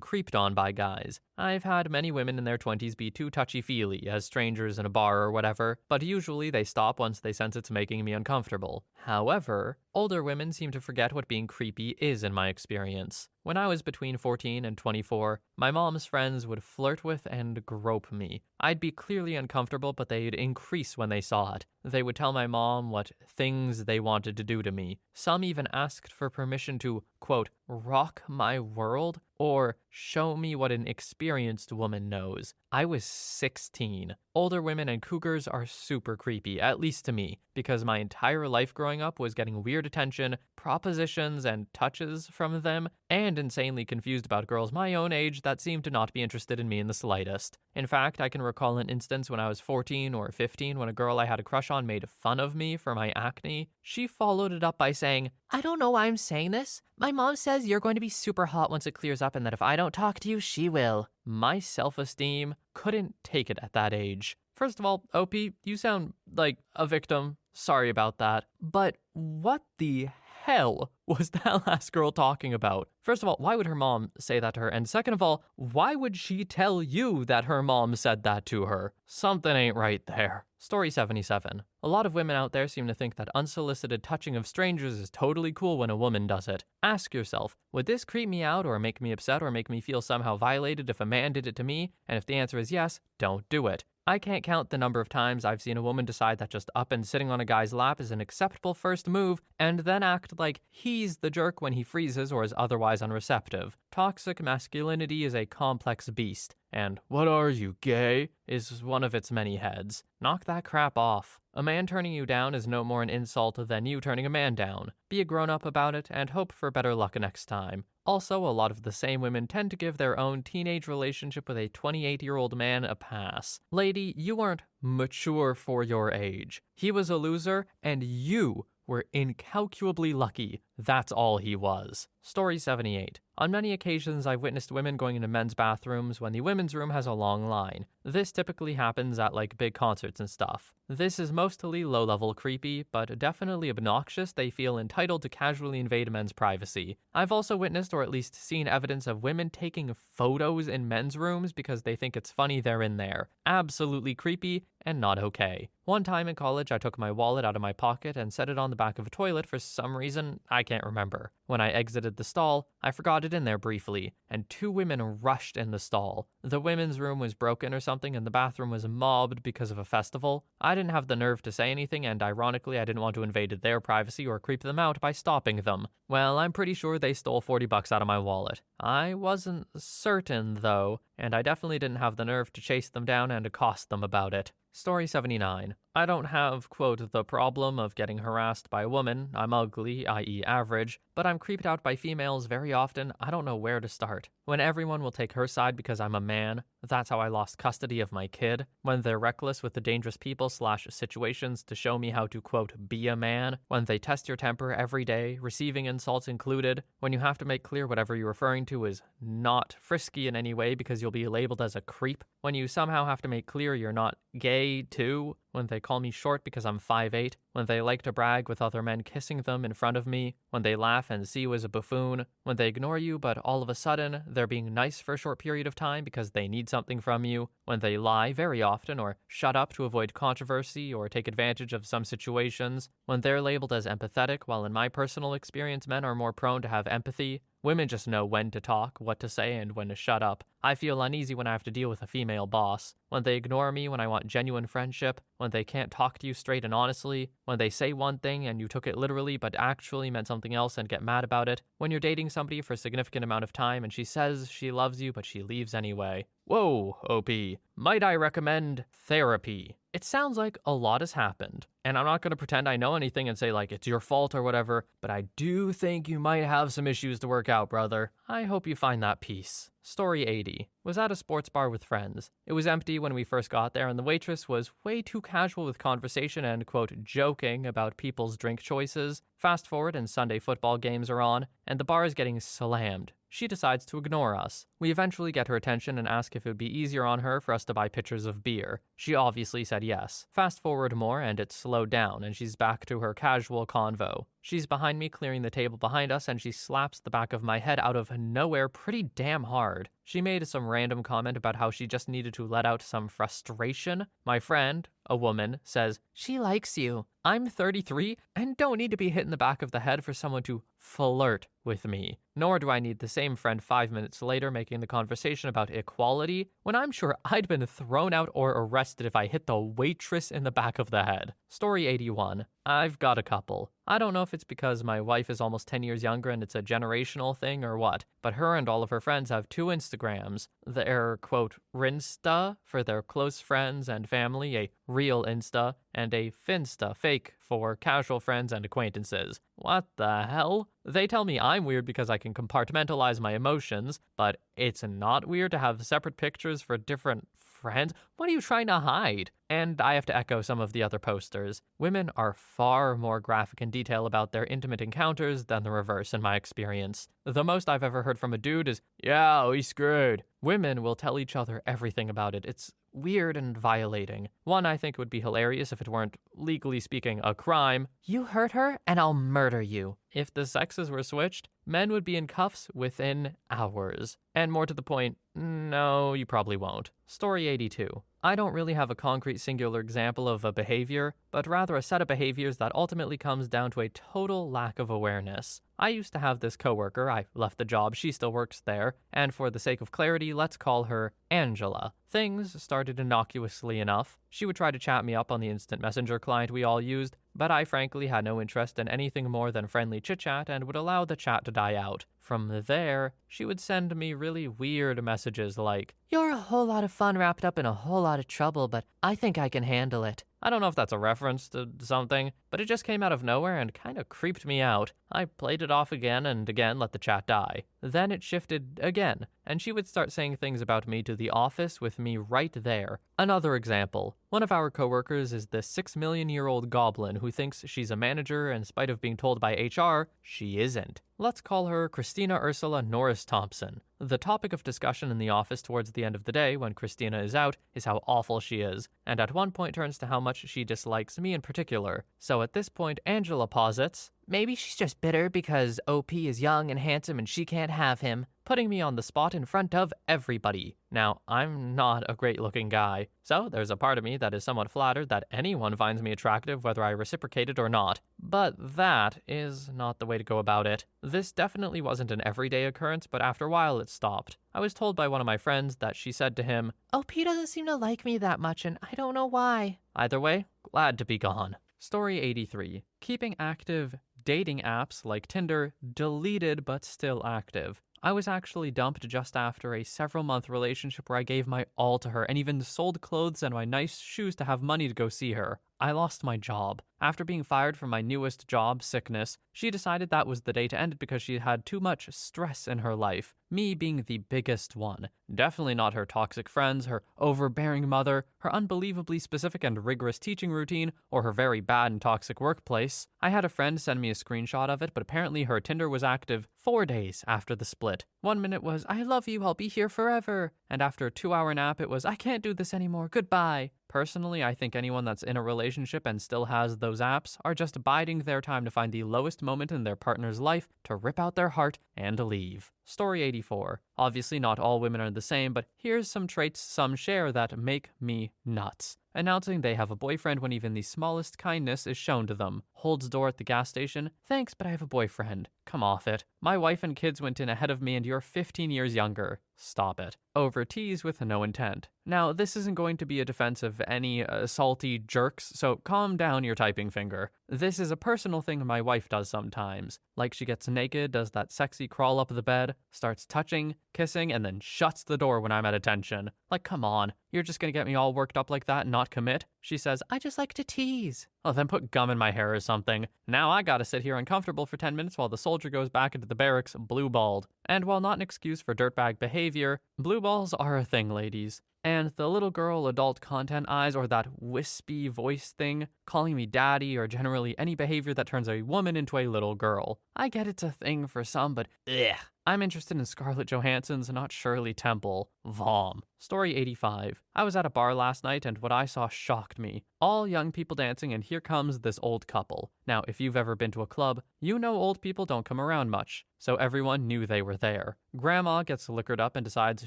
creeped on by guys. I've had many women in their 20s be too touchy-feely as strangers in a bar or whatever, but usually they stop once they sense it's making me uncomfortable. However, older women seem to forget what being creepy is in my experience. When I was between 14 and 24, my mom's friends would flirt with and grope me. I'd be clearly uncomfortable, but they'd increase when they saw it. They would tell my mom what things they wanted to do to me. Some even asked for permission to, quote, rock my world, or show me what an experienced woman knows. I was 16. Older women and cougars are super creepy, at least to me, because my entire life growing up was getting weird attention, propositions, and touches from them, and insanely confused about girls my own age that seemed to not be interested in me in the slightest. In fact, I can recall an instance when I was 14 or 15 when a girl I had a crush on made fun of me for my acne. She followed it up by saying, I don't know why I'm saying this. My mom says you're going to be super hot once it clears up and that if I don't talk to you, she will. My self-esteem couldn't take it at that age. First of all, OP, you sound like a victim. Sorry about that. But what the hell was that last girl talking about? First of all, why would her mom say that to her? And second of all, why would she tell you that her mom said that to her? Something ain't right there. Story 77. A lot of women out there seem to think that unsolicited touching of strangers is totally cool when a woman does it. Ask yourself, would this creep me out or make me upset or make me feel somehow violated if a man did it to me? And if the answer is yes, don't do it. I can't count the number of times I've seen a woman decide that just up and sitting on a guy's lap is an acceptable first move and then act like he's the jerk when he freezes or is otherwise unreceptive. Toxic masculinity is a complex beast, and what are you, gay? Is one of its many heads. Knock that crap off. A man turning you down is no more an insult than you turning a man down. Be a grown-up about it and hope for better luck next time. Also, a lot of the same women tend to give their own teenage relationship with a 28-year-old man a pass. Lady, you aren't mature for your age. He was a loser, and you were incalculably lucky. That's all he was. Story 78. On many occasions, I've witnessed women going into men's bathrooms when the women's room has a long line. This typically happens at big concerts and stuff. This is mostly low-level creepy, but definitely obnoxious. They feel entitled to casually invade men's privacy. I've also witnessed or at least seen evidence of women taking photos in men's rooms because they think it's funny they're in there. Absolutely creepy and not okay. One time in college, I took my wallet out of my pocket and set it on the back of a toilet for some reason I can't remember. When I exited the stall, I forgot it in there briefly, and 2 women rushed in the stall. The women's room was broken or something, and the bathroom was mobbed because of a festival. I didn't have the nerve to say anything, and ironically, I didn't want to invade their privacy or creep them out by stopping them. Well, I'm pretty sure they stole $40 out of my wallet. I wasn't certain, though, and I definitely didn't have the nerve to chase them down and accost them about it. Story 79. I don't have, quote, the problem of getting harassed by a woman. I'm ugly, i.e. average, but I'm creeped out by females very often. I don't know where to start. When everyone will take her side because I'm a man, that's how I lost custody of my kid. When they're reckless with the dangerous people / situations to show me how to, quote, be a man. When they test your temper every day, receiving insults included. When you have to make clear whatever you're referring to is not frisky in any way because you'll be labeled as a creep. When you somehow have to make clear you're not gay, too. When they call me short because I'm 5'8", when they like to brag with other men kissing them in front of me, when they laugh and see you as a buffoon, when they ignore you but all of a sudden they're being nice for a short period of time because they need something from you, when they lie very often or shut up to avoid controversy or take advantage of some situations, when they're labeled as empathetic while in my personal experience men are more prone to have empathy. Women just know when to talk, what to say, and when to shut up. I feel uneasy when I have to deal with a female boss. When they ignore me when I want genuine friendship. When they can't talk to you straight and honestly. When they say one thing and you took it literally but actually meant something else and get mad about it. When you're dating somebody for a significant amount of time and she says she loves you but she leaves anyway. Whoa, OP. Might I recommend therapy? It sounds like a lot has happened, and I'm not going to pretend I know anything and say it's your fault or whatever, but I do think you might have some issues to work out, brother. I hope you find that peace. Story 80. Was at a sports bar with friends. It was empty when we first got there, and the waitress was way too casual with conversation and, quote, joking about people's drink choices. Fast forward and Sunday football games are on, and the bar is getting slammed. She decides to ignore us. We eventually get her attention and ask if it would be easier on her for us to buy pitchers of beer. She obviously said yes. Fast forward more and it's slowed down and she's back to her casual convo. She's behind me clearing the table behind us and she slaps the back of my head out of nowhere pretty damn hard. She made some random comment about how she just needed to let out some frustration. My friend, a woman, says, "She likes you. I'm 33 and don't need to be hit in the back of the head for someone to flirt with me. Nor do I need the same friend 5 minutes later making the conversation about equality when I'm sure I'd been thrown out or arrested if I hit the waitress in the back of the head." Story 81. I've got a couple. I don't know if it's because my wife is almost 10 years younger and it's a generational thing or what, but her and all of her friends have two Instagrams. Their, quote, Rinsta for their close friends and family, a real Insta, and a Finsta, fake, for casual friends and acquaintances. What the hell? They tell me I'm weird because I can compartmentalize my emotions, but it's not weird to have separate pictures for different friends? What are you trying to hide? And I have to echo some of the other posters. Women are far more graphic in detail about their intimate encounters than the reverse in my experience. The most I've ever heard from a dude is, yeah, we screwed. Women will tell each other everything about it. It's weird and violating. One, I think would be hilarious if it weren't, legally speaking, a crime. You hurt her, and I'll murder you. If the sexes were switched, men would be in cuffs within hours. And more to the point, no, you probably won't. Story 82. I don't really have a concrete singular example of a behavior, but rather a set of behaviors that ultimately comes down to a total lack of awareness. I used to have this coworker, I left the job, she still works there, and for the sake of clarity, let's call her Angela. Things started innocuously enough. She would try to chat me up on the instant messenger client we all used, but I frankly had no interest in anything more than friendly chit-chat and would allow the chat to die out. From there, she would send me really weird messages like, You're a whole lot of fun wrapped up in a whole lot of trouble, but I think I can handle it. I don't know if that's a reference to something, but it just came out of nowhere and kind of creeped me out. I played it off again and again, let the chat die. Then it shifted again, and she would start saying things about me to the office with me right there. Another example. One of our coworkers is this 6 million-year-old goblin who thinks she's a manager in spite of being told by HR she isn't. Let's call her Christina Ursula Norris Thompson. The topic of discussion in the office towards the end of the day when Christina is out is how awful she is, and at one point turns to how much she dislikes me in particular. So at this point, Angela posits, Maybe she's just bitter because OP is young and handsome and she can't have him. putting me on the spot in front of everybody. Now, I'm not a great-looking guy, so there's a part of me that is somewhat flattered that anyone finds me attractive whether I reciprocate it or not. But that is not the way to go about it. This definitely wasn't an everyday occurrence, but after a while it stopped. I was told by one of my friends that she said to him, OP doesn't seem to like me that much and I don't know why. Either way, glad to be gone. Story 83. Keeping active dating apps like Tinder deleted but still active. I was actually dumped just after a several-month relationship where I gave my all to her and even sold clothes and my nice shoes to have money to go see her. I lost my job. After being fired from my newest job, sickness, she decided that was the day to end it because she had too much stress in her life, me being the biggest one. Definitely not her toxic friends, her overbearing mother, her unbelievably specific and rigorous teaching routine, or her very bad and toxic workplace. I had a friend send me a screenshot of it, but apparently her Tinder was active 4 days after the split. 1 minute was, I love you, I'll be here forever. And after a 2-hour nap, it was, I can't do this anymore, goodbye. Personally, I think anyone that's in a relationship and still has those apps are just biding their time to find the lowest moment in their partner's life to rip out their heart and leave. Story 84. Obviously, not all women are the same, but here's some traits some share that make me nuts. Announcing they have a boyfriend when even the smallest kindness is shown to them. Holds door at the gas station. Thanks, but I have a boyfriend. Come off it. My wife and kids went in ahead of me and you're 15 years younger. Stop it. Over tease with no intent. Now, this isn't going to be a defense of any salty jerks, so calm down your typing finger. This is a personal thing my wife does sometimes. Like she gets naked, does that sexy crawl up the bed, starts touching, kissing, and then shuts the door when I'm at attention. Like, come on. You're just gonna get me all worked up like that and not commit? She says, I just like to tease. Oh, then put gum in my hair or something. Now I gotta sit here uncomfortable for 10 minutes while the soldier goes back into the barracks blue-balled. And while not an excuse for dirtbag behavior, blue balls are a thing, ladies. And the little girl adult content eyes or that wispy voice thing, calling me daddy or generally any behavior that turns a woman into a little girl. I get it's a thing for some, but ugh. I'm interested in Scarlett Johansson's, not Shirley Temple. Vom. Story 85. I was at a bar last night and what I saw shocked me. All young people dancing and here comes this old couple. Now, if you've ever been to a club, you know old people don't come around much. So everyone knew they were there. Grandma gets liquored up and decides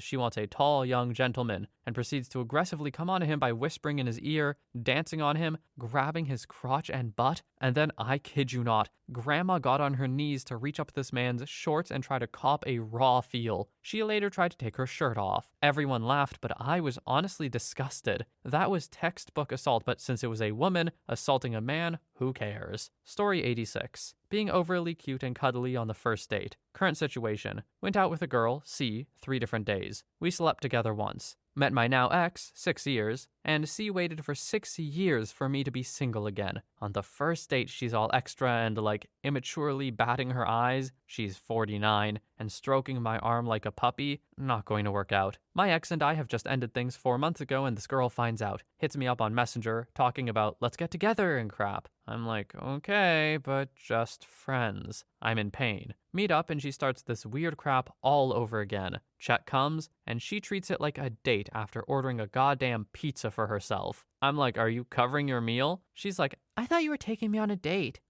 she wants a tall young gentleman and proceeds to aggressively come on to him by whispering in his ear, dancing on him, grabbing his crotch and butt, and then, I kid you not, Grandma got on her knees to reach up this man's shorts and try to cop a raw feel. She later tried to take her shirt off. Everyone laughed, but I was honestly disgusted. That was textbook assault, but Since it was a woman assaulting a man, who cares? Story 86. Being overly cute and cuddly on the first date. Current situation. Went out with a girl, C, 3 different days. We slept together once. Met my now ex, 6 years, and C waited for 6 years for me to be single again. On the first date, she's all extra and immaturely batting her eyes. She's 49 and stroking my arm like a puppy. Not going to work out. My ex and I have just ended things 4 months ago, and this girl finds out, hits me up on Messenger, talking about let's get together and crap. I'm like, okay, but just friends. I'm in pain. Meet up and she starts this weird crap all over again. Check comes and she treats it like a date after ordering a goddamn pizza for herself. I'm like, are you covering your meal? She's like, I thought you were taking me on a date.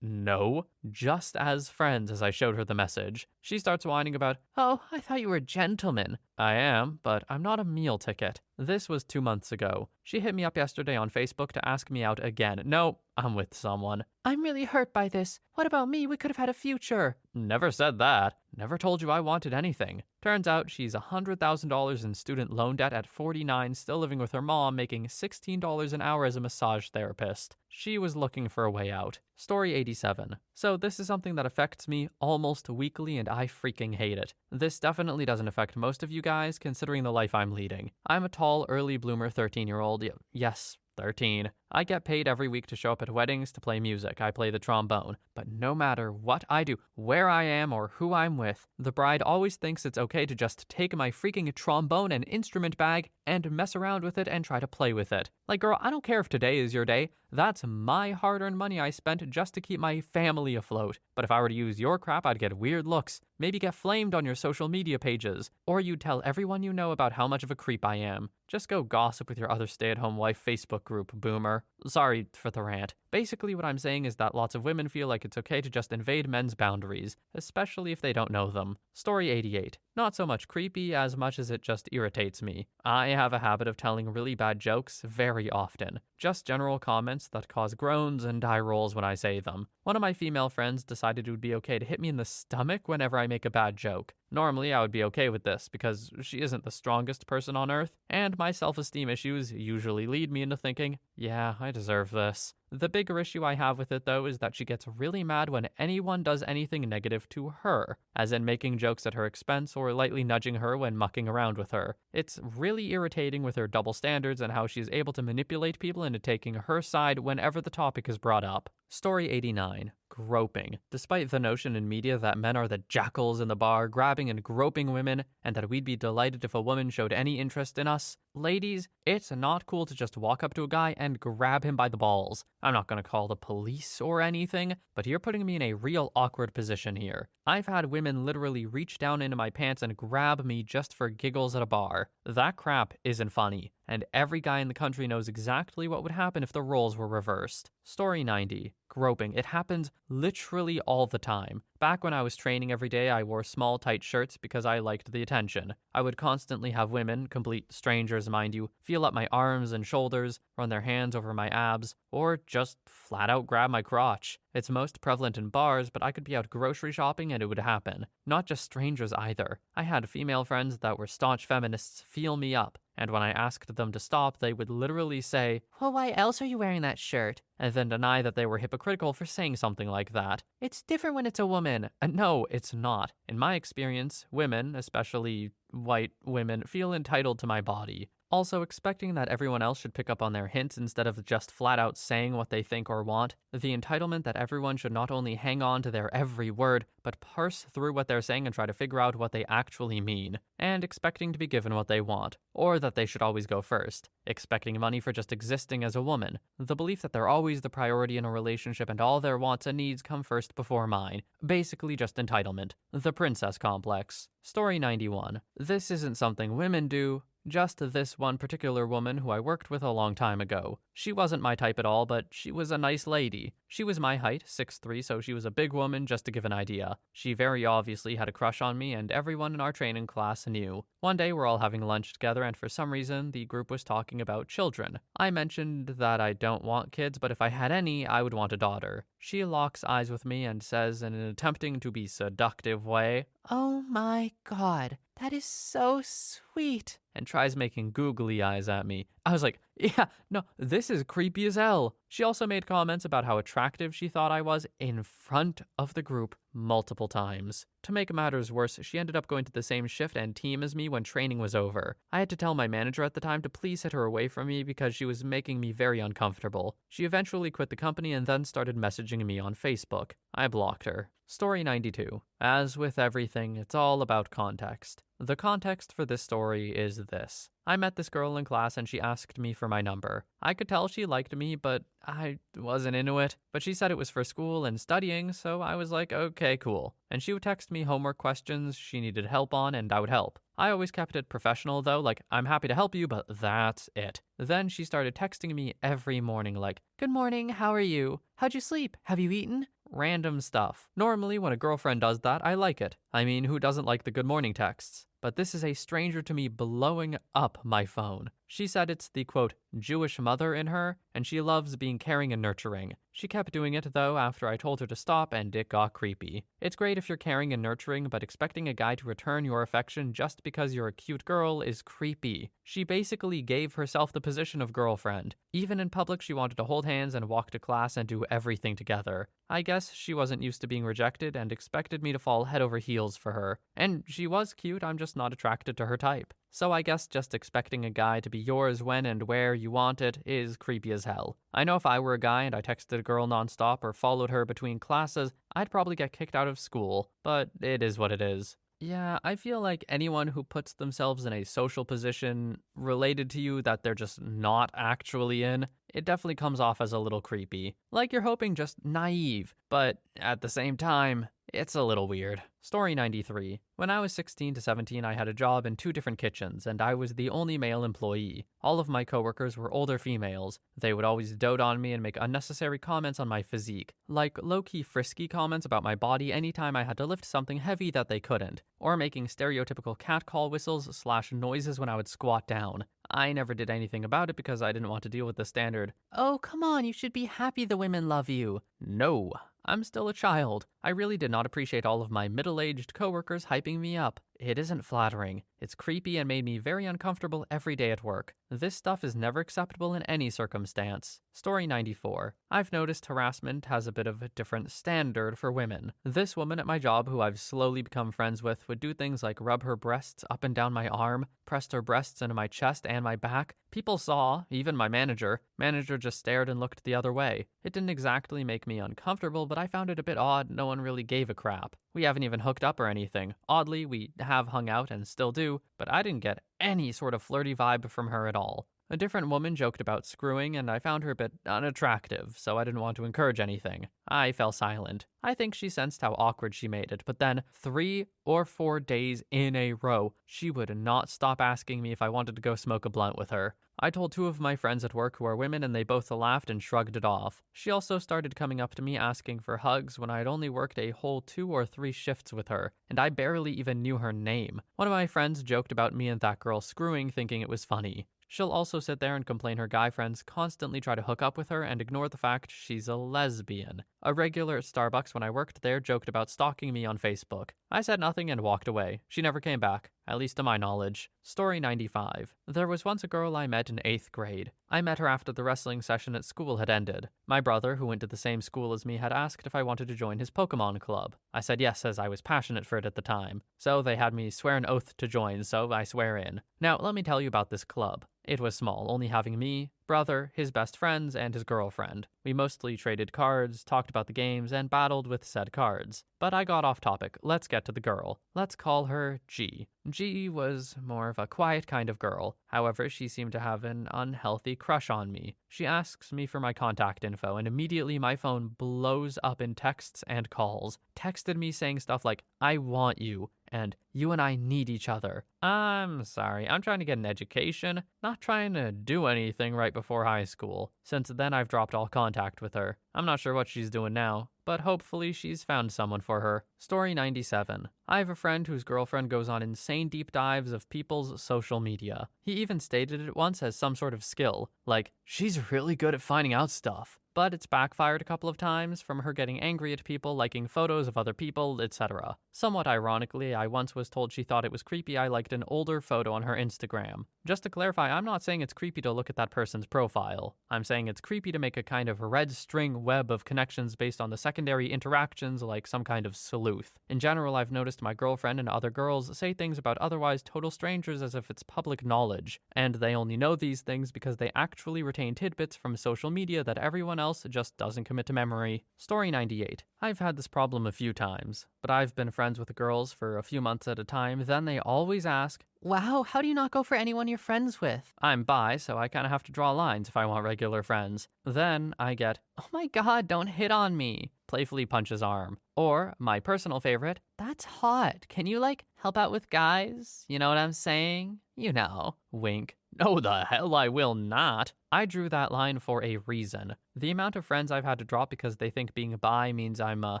No. Just as friends as I showed her the message. She starts whining about, Oh, I thought you were a gentleman. I am, but I'm not a meal ticket. This was 2 months ago. She hit me up yesterday on Facebook to ask me out again. No, I'm with someone. I'm really hurt by this. What about me? We could have had a future. Never said that. Never told you I wanted anything. Turns out she's $100,000 in student loan debt at 49, still living with her mom, making $16 an hour as a massage therapist. She was looking for a way out. Story 87. So this is something that affects me almost weekly and I freaking hate it. This definitely doesn't affect most of you guys, considering the life I'm leading. I'm a tall, early bloomer 13-year-old. Yes, 13. I get paid every week to show up at weddings to play music. I play the trombone. But no matter what I do, where I am, or who I'm with, the bride always thinks it's okay to just take my freaking trombone and instrument bag and mess around with it and try to play with it. Like, girl, I don't care if today is your day. That's my hard-earned money I spent just to keep my family afloat. But if I were to use your crap, I'd get weird looks. Maybe get flamed on your social media pages. Or you'd tell everyone you know about how much of a creep I am. Just go gossip with your other stay-at-home wife Facebook group, boomer. Sorry for the rant. Basically, what I'm saying is that lots of women feel like it's okay to just invade men's boundaries, especially if they don't know them. Story 88. Not so much creepy as much as it just irritates me. I have a habit of telling really bad jokes very often. Just general comments that cause groans and eye rolls when I say them. One of my female friends decided it would be okay to hit me in the stomach whenever I make a bad joke. Normally, I would be okay with this because she isn't the strongest person on earth, and my self-esteem issues usually lead me into thinking, yeah, I deserve this. The bigger issue I have with it, though, is that she gets really mad when anyone does anything negative to her, as in making jokes at her expense or lightly nudging her when mucking around with her. It's really irritating with her double standards and how she's able to manipulate people into taking her side whenever the topic is brought up. Story 89. Groping. Despite the notion in media that men are the jackals in the bar, grabbing and groping women, and that we'd be delighted if a woman showed any interest in us, ladies, it's not cool to just walk up to a guy and grab him by the balls. I'm not gonna call the police or anything, but you're putting me in a real awkward position here. I've had women literally reach down into my pants and grab me just for giggles at a bar. That crap isn't funny, and every guy in the country knows exactly what would happen if the roles were reversed. Story 90. Groping. It happens literally all the time. Back when I was training every day, I wore small, tight shirts because I liked the attention. I would constantly have women, complete strangers mind you, feel up my arms and shoulders, run their hands over my abs, or just flat out grab my crotch. It's most prevalent in bars, but I could be out grocery shopping and it would happen. Not just strangers either. I had female friends that were staunch feminists feel me up, and when I asked them to stop, they would literally say, Well, why else are you wearing that shirt? And then deny that they were hypocritical for saying something like that. It's different when it's a woman. No, it's not. In my experience, women, especially white women, feel entitled to my body. Also, expecting that everyone else should pick up on their hints instead of just flat out saying what they think or want. The entitlement that everyone should not only hang on to their every word, but parse through what they're saying and try to figure out what they actually mean. And expecting to be given what they want. Or that they should always go first. Expecting money for just existing as a woman. The belief that they're always the priority in a relationship and all their wants and needs come first before mine. Basically just entitlement. The princess complex. Story 91. This isn't something women do. Just this one particular woman who I worked with a long time ago. She wasn't my type at all, but she was a nice lady. She was my height, 6'3", so she was a big woman, just to give an idea. She very obviously had a crush on me, and everyone in our training class knew. One day we're all having lunch together, and for some reason, the group was talking about children. I mentioned that I don't want kids, but if I had any, I would want a daughter. She locks eyes with me and says in an attempting to be seductive way, Oh my God, that is so sweet. and tries making googly eyes at me. I was like, yeah, no, this is creepy as hell. She also made comments about how attractive she thought I was in front of the group multiple times. To make matters worse, she ended up going to the same shift and team as me when training was over. I had to tell my manager at the time to please hit her away from me because she was making me very uncomfortable. She eventually quit the company and then started messaging me on Facebook. I blocked her. Story 92. As with everything, it's all about context. The context for this story is this. I met this girl in class and she asked me for my number. I could tell she liked me, but I wasn't into it. But she said it was for school and studying, so I was like, okay, cool. And she would text me homework questions she needed help on, and I would help. I always kept it professional though, like, I'm happy to help you, but that's it. Then she started texting me every morning like, good morning, how are you? How'd you sleep? Have you eaten? Random stuff. Normally, when a girlfriend does that, I like it. I mean, who doesn't like the good morning texts? But this is a stranger to me blowing up my phone. She said it's the, quote, Jewish mother in her, and she loves being caring and nurturing. She kept doing it, though, after I told her to stop, and it got creepy. It's great if you're caring and nurturing, but expecting a guy to return your affection just because you're a cute girl is creepy. She basically gave herself the position of girlfriend. Even in public, she wanted to hold hands and walk to class and do everything together. I guess she wasn't used to being rejected and expected me to fall head over heels for her. And she was cute, I'm just not attracted to her type. So I guess just expecting a guy to be yours when and where you want it is creepy as hell. I know if I were a guy and I texted a girl nonstop or followed her between classes, I'd probably get kicked out of school, but it is what it is. Yeah, I feel like anyone who puts themselves in a social position related to you that they're just not actually in, it definitely comes off as a little creepy. Like you're hoping just naive, but at the same time, it's a little weird. Story 93. When I was 16 to 17, I had a job in 2 different kitchens, and I was the only male employee. All of my coworkers were older females. They would always dote on me and make unnecessary comments on my physique, like low-key frisky comments about my body anytime I had to lift something heavy that they couldn't, or making stereotypical catcall whistles / noises when I would squat down. I never did anything about it because I didn't want to deal with the standard, oh, come on, you should be happy the women love you. No. I'm still a child. I really did not appreciate all of my middle-aged coworkers hyping me up. It isn't flattering. It's creepy and made me very uncomfortable every day at work. This stuff is never acceptable in any circumstance. Story 94. I've noticed harassment has a bit of a different standard for women. This woman at my job who I've slowly become friends with would do things like rub her breasts up and down my arm, pressed her breasts into my chest and my back. People saw, even my manager. Manager just stared and looked the other way. It didn't exactly make me uncomfortable, but I found it a bit odd no one really gave a crap. We haven't even hooked up or anything. Oddly, we have hung out and still do, but I didn't get any sort of flirty vibe from her at all. A different woman joked about screwing, and I found her a bit unattractive, so I didn't want to encourage anything. I fell silent. I think she sensed how awkward she made it, but then 3 or 4 days in a row, she would not stop asking me if I wanted to go smoke a blunt with her. I told 2 of my friends at work who are women and they both laughed and shrugged it off. She also started coming up to me asking for hugs when I had only worked a whole 2 or 3 shifts with her, and I barely even knew her name. One of my friends joked about me and that girl screwing, thinking it was funny. She'll also sit there and complain her guy friends constantly try to hook up with her and ignore the fact she's a lesbian. A regular at Starbucks when I worked there joked about stalking me on Facebook. I said nothing and walked away. She never came back, at least to my knowledge. Story 95. There was once a girl I met in 8th grade. I met her after the wrestling session at school had ended. My brother, who went to the same school as me, had asked if I wanted to join his Pokemon club. I said yes, as I was passionate for it at the time. So they had me swear an oath to join, so I swear in. Now, let me tell you about this club. It was small, only having me, brother, his best friends, and his girlfriend. We mostly traded cards, talked about the games, and battled with said cards. But I got off topic. Let's get to the girl. Let's call her G. G was more of a quiet kind of girl. However, she seemed to have an unhealthy crush on me. She asks me for my contact info, and immediately my phone blows up in texts and calls. Texted me saying stuff like, I want you, and you and I need each other. I'm sorry, I'm trying to get an education, not trying to do anything right before high school. Since then, I've dropped all contact with her. I'm not sure what she's doing now, but hopefully she's found someone for her. Story 97. I have a friend whose girlfriend goes on insane deep dives of people's social media. He even stated it once as some sort of skill, like, she's really good at finding out stuff. but it's backfired a couple of times from her getting angry at people liking photos of other people, etc. Somewhat ironically, I once was told she thought it was creepy I liked an older photo on her Instagram. Just to clarify, I'm not saying it's creepy to look at that person's profile. I'm saying it's creepy to make a kind of red string web of connections based on the secondary interactions like some kind of sleuth. In general, I've noticed my girlfriend and other girls say things about otherwise total strangers as if it's public knowledge, and they only know these things because they actually retain tidbits from social media that everyone else just doesn't commit to memory. Story 98. I've had this problem a few times, but I've been friends with girls for a few months at a time, then they always ask, Wow, how do you not go for anyone you're friends with? I'm bi, so I kinda have to draw lines if I want regular friends. Then I get, oh my god, don't hit on me, playfully punch his arm. Or, my personal favorite, that's hot. Can you, help out with guys? You know what I'm saying? You know. Wink. No, the hell I will not. I drew that line for a reason. The amount of friends I've had to drop because they think being bi means I'm a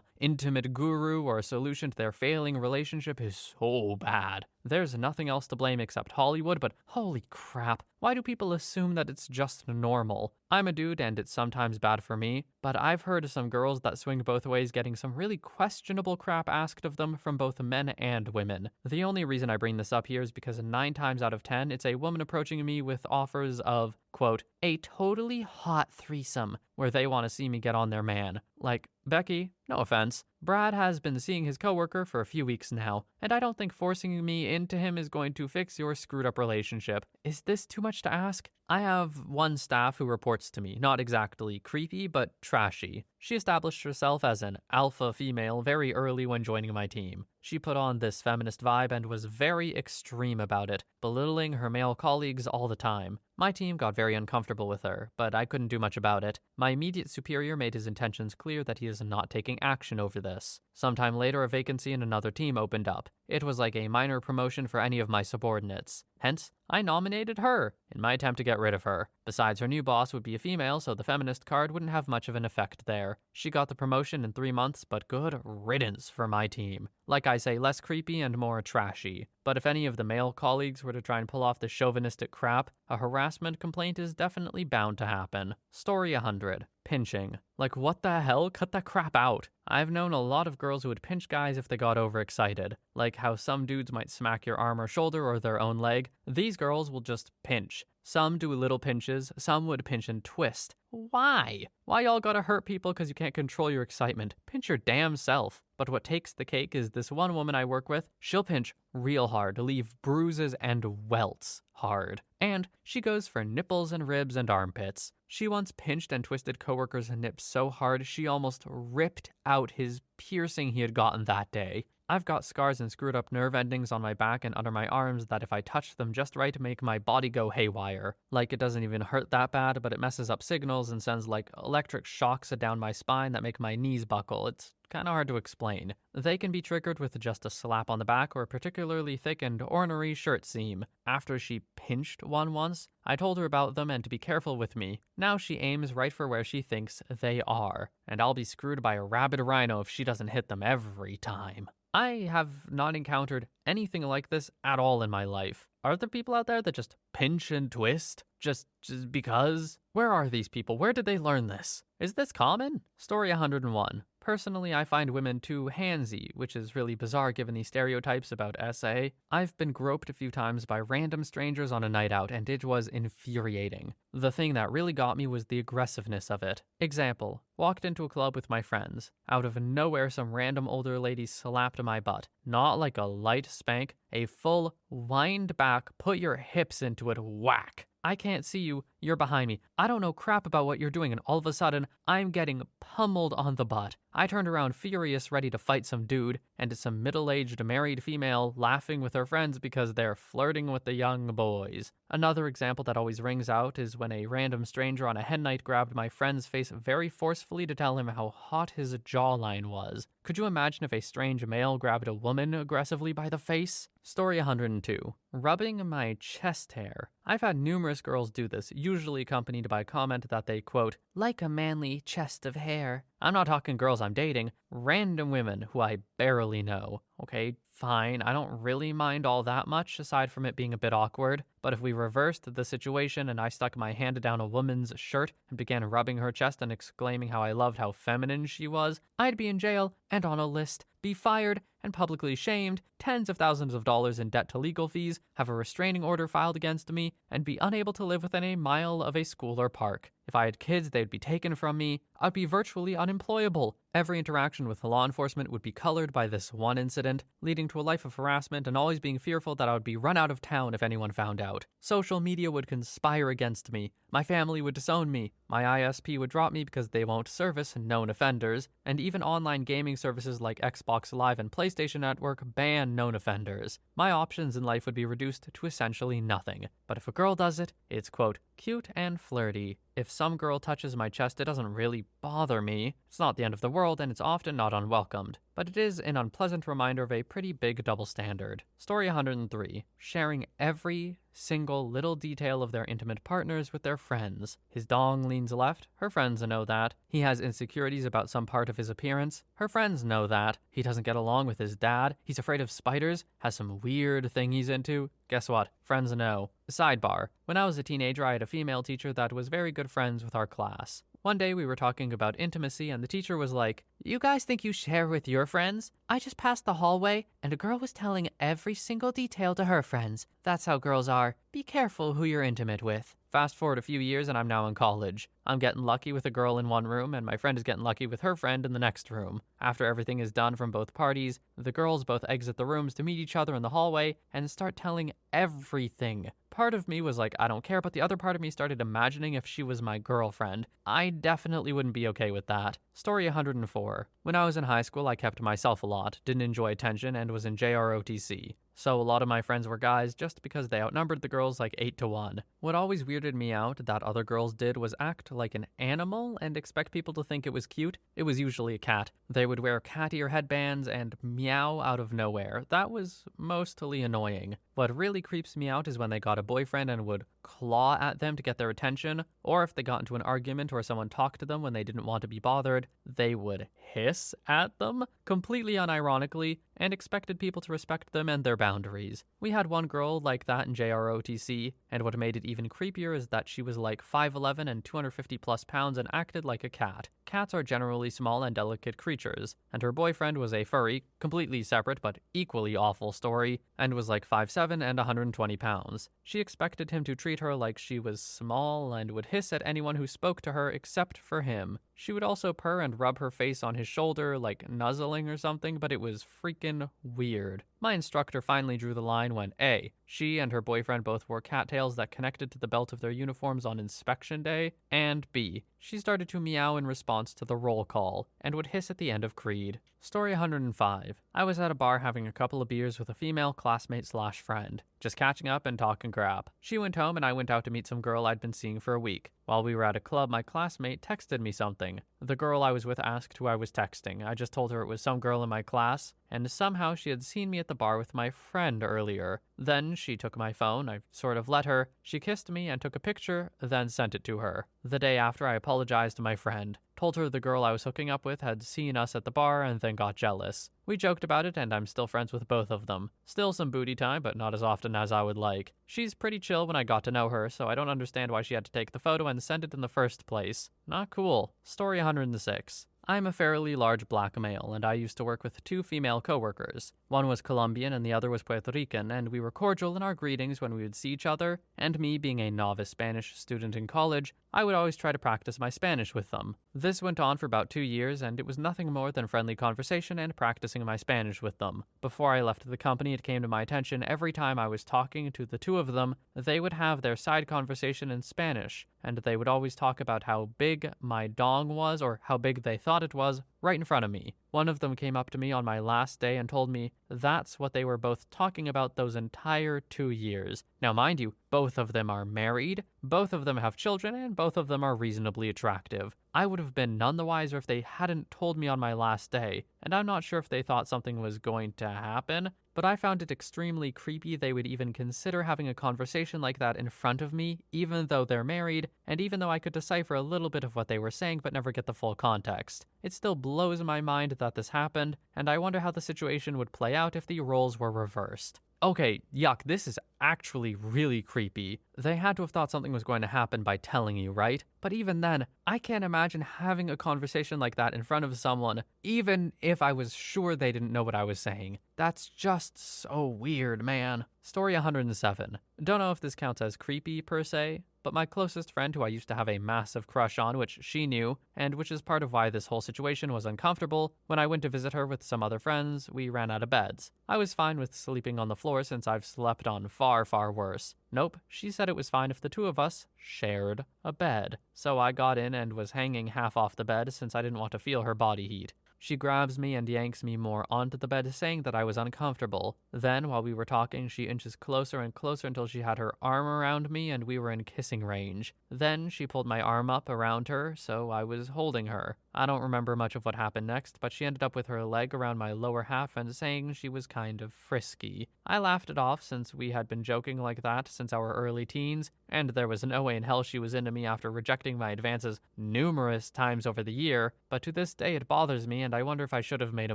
intimate guru or a solution to their failing relationship is so bad. There's nothing else to blame except Hollywood, but holy crap, why do people assume that it's just normal? I'm a dude and it's sometimes bad for me, but I've heard of some girls that swing both ways getting some really questionable crap asked of them from both men and women. The only reason I bring this up here is because 9 times out of 10, it's a woman approaching me with offers of, quote, a totally hot threesome, where they want to see me get on their man. Like, Becky, no offense, Brad has been seeing his coworker for a few weeks now, and I don't think forcing me into him is going to fix your screwed up relationship. Is this too much to ask? I have one staff who reports to me, not exactly creepy, but trashy. She established herself as an alpha female very early when joining my team. She put on this feminist vibe and was very extreme about it, belittling her male colleagues all the time. My team got very uncomfortable with her, but I couldn't do much about it. My immediate superior made his intentions clear that he is not taking action over this. Sometime later, a vacancy in another team opened up. It was like a minor promotion for any of my subordinates. Hence, I nominated her in my attempt to get rid of her. Besides, her new boss would be a female, so the feminist card wouldn't have much of an effect there. She got the promotion in 3 months, but good riddance for my team. Like I say, less creepy and more trashy. But if any of the male colleagues were to try and pull off the chauvinistic crap, a harassment complaint is definitely bound to happen. Story 100. Pinching. Like, what the hell? Cut that crap out. I've known a lot of girls who would pinch guys if they got overexcited. Like how some dudes might smack your arm or shoulder or their own leg. These girls will just pinch. Some do little pinches, some would pinch and twist. Why? Why y'all gotta hurt people because you can't control your excitement? Pinch your damn self. But what takes the cake is this one woman I work with, she'll pinch real hard to leave bruises and welts hard. And she goes for nipples and ribs and armpits. She once pinched and twisted coworker's nips so hard she almost ripped out his piercing he had gotten that day. I've got scars and screwed up nerve endings on my back and under my arms that if I touch them just right make my body go haywire. Like it doesn't even hurt that bad, but it messes up signals and sends like electric shocks down my spine that make my knees buckle. It's kind of hard to explain. They can be triggered with just a slap on the back or a particularly thick and ornery shirt seam. After she pinched one once, I told her about them and to be careful with me. Now she aims right for where she thinks they are, and I'll be screwed by a rabid rhino if she doesn't hit them every time. I have not encountered anything like this at all in my life. Are there people out there that just pinch and twist? Just because? Where are these people? Where did they learn this? Is this common? Story 101. Personally, I find women too handsy, which is really bizarre given the stereotypes about SA. I've been groped a few times by random strangers on a night out, and it was infuriating. The thing that really got me was the aggressiveness of it. Example, walked into a club with my friends. Out of nowhere, some random older lady slapped my butt. Not like a light spank, a full wind back, put your hips into it, whack. I can't see you, you're behind me. I don't know crap about what you're doing, and all of a sudden, I'm getting pummeled on the butt. I turned around furious, ready to fight some dude, and it's some middle-aged married female laughing with her friends because they're flirting with the young boys. Another example that always rings out is when a random stranger on a hen night grabbed my friend's face very forcefully to tell him how hot his jawline was. Could you imagine if a strange male grabbed a woman aggressively by the face? Story 102. Rubbing my chest hair. I've had numerous girls do this, usually accompanied by a comment that they, quote, like a manly chest of hair. I'm not talking girls I'm dating, random women who I barely know. Okay, fine, I don't really mind all that much, aside from it being a bit awkward. But if we reversed the situation and I stuck my hand down a woman's shirt and began rubbing her chest and exclaiming how I loved how feminine she was, I'd be in jail and on a list, be fired and publicly shamed, tens of thousands of dollars in debt to legal fees, have a restraining order filed against me, and be unable to live within a mile of a school or park. If I had kids, they'd be taken from me. I'd be virtually unemployable. Every interaction with law enforcement would be colored by this one incident, leading to a life of harassment and always being fearful that I would be run out of town if anyone found out. Social media would conspire against me. My family would disown me. My ISP would drop me because they won't service known offenders. And even online gaming services like Xbox Live and PlayStation Network ban known offenders. My options in life would be reduced to essentially nothing. But if a girl does it, it's, quote, cute and flirty. If some girl touches my chest, it doesn't really bother me. It's not the end of the world, and it's often not unwelcomed. But it is an unpleasant reminder of a pretty big double standard. Story 103. Sharing every single little detail of their intimate partners with their friends. His dong leans left. Her friends know that. He has insecurities about some part of his appearance. Her friends know that. He doesn't get along with his dad. He's afraid of spiders. Has some weird thing he's into. Guess what? Friends know. Sidebar. When I was a teenager, I had a female teacher that was very good friends with our class. One day we were talking about intimacy and the teacher was like, you guys think you share with your friends? I just passed the hallway and a girl was telling every single detail to her friends. That's how girls are. Be careful who you're intimate with. Fast forward a few years and I'm now in college. I'm getting lucky with a girl in one room and my friend is getting lucky with her friend in the next room. After everything is done from both parties, the girls both exit the rooms to meet each other in the hallway and start telling everything. Part of me was like, I don't care, but the other part of me started imagining if she was my girlfriend. I definitely wouldn't be okay with that. Story 104. When I was in high school, I kept to myself a lot, didn't enjoy attention, and was in JROTC. So a lot of my friends were guys just because they outnumbered the girls like 8-1. What always weirded me out that other girls did was act like an animal and expect people to think it was cute. It was usually a cat. They would wear cat ear headbands and meow out of nowhere. That was mostly annoying. What really creeps me out is when they got a boyfriend and would claw at them to get their attention, or if they got into an argument or someone talked to them when they didn't want to be bothered, they would hiss at them, completely unironically, and expected people to respect them and their boundaries. We had one girl like that in JROTC, and what made it even creepier is that she was like 5'11 and 250 plus pounds and acted like a cat. Cats are generally small and delicate creatures, and her boyfriend was a furry, completely separate but equally awful story, and was like 5'7 and 120 pounds. She expected him to treat her like she was small and would hiss at anyone who spoke to her except for him. She would also purr and rub her face on his shoulder like nuzzling or something, but it was freaking weird. My instructor finally drew the line when A, she and her boyfriend both wore cattails that connected to the belt of their uniforms on inspection day, and B, she started to meow in response to the roll call, and would hiss at the end of Creed. Story 105. I was at a bar having a couple of beers with a female classmate/friend, just catching up and talking crap. She went home and I went out to meet some girl I'd been seeing for a week. While we were at a club, my classmate texted me something. The girl I was with asked who I was texting. I just told her it was some girl in my class, and somehow she had seen me at the bar with my friend earlier. Then she took my phone, I sort of let her. She kissed me and took a picture, then sent it to her. The day after, I apologized to my friend. Told her the girl I was hooking up with had seen us at the bar and then got jealous. We joked about it and I'm still friends with both of them. Still some booty time, but not as often as I would like. She's pretty chill when I got to know her, so I don't understand why she had to take the photo and send it in the first place. Not cool. Story 106. I'm a fairly large black male, and I used to work with two female coworkers. One was Colombian and the other was Puerto Rican, and we were cordial in our greetings when we would see each other, and me being a novice Spanish student in college, I would always try to practice my Spanish with them. This went on for about 2 years, and it was nothing more than friendly conversation and practicing my Spanish with them. Before I left the company, it came to my attention every time I was talking to the two of them, they would have their side conversation in Spanish, and they would always talk about how big my dong was or how big they thought it was right in front of me. One of them came up to me on my last day and told me that's what they were both talking about those entire 2 years. Now, mind you, both of them are married, both of them have children, and both of them are reasonably attractive. I would have been none the wiser if they hadn't told me on my last day, and I'm not sure if they thought something was going to happen, but I found it extremely creepy they would even consider having a conversation like that in front of me, even though they're married, and even though I could decipher a little bit of what they were saying but never get the full context. It still blows my mind that this happened, and I wonder how the situation would play out if the roles were reversed. Okay, yuck, this is actually really creepy. They had to have thought something was going to happen by telling you, right? But even then, I can't imagine having a conversation like that in front of someone, even if I was sure they didn't know what I was saying. That's just so weird, man. Story 107. Don't know if this counts as creepy per se, but my closest friend who I used to have a massive crush on, which she knew, and which is part of why this whole situation was uncomfortable, when I went to visit her with some other friends, we ran out of beds. I was fine with sleeping on the floor since I've slept on far, far worse. Nope, she said it was fine if the two of us shared a bed. So I got in and was hanging half off the bed since I didn't want to feel her body heat. She grabs me and yanks me more onto the bed, saying that I was uncomfortable. Then, while we were talking, she inches closer and closer until she had her arm around me and we were in kissing range. Then, she pulled my arm up around her, so I was holding her. I don't remember much of what happened next, but she ended up with her leg around my lower half and saying she was kind of frisky. I laughed it off since we had been joking like that since our early teens, and there was no way in hell she was into me after rejecting my advances numerous times over the year, but to this day it bothers me and I wonder if I should have made a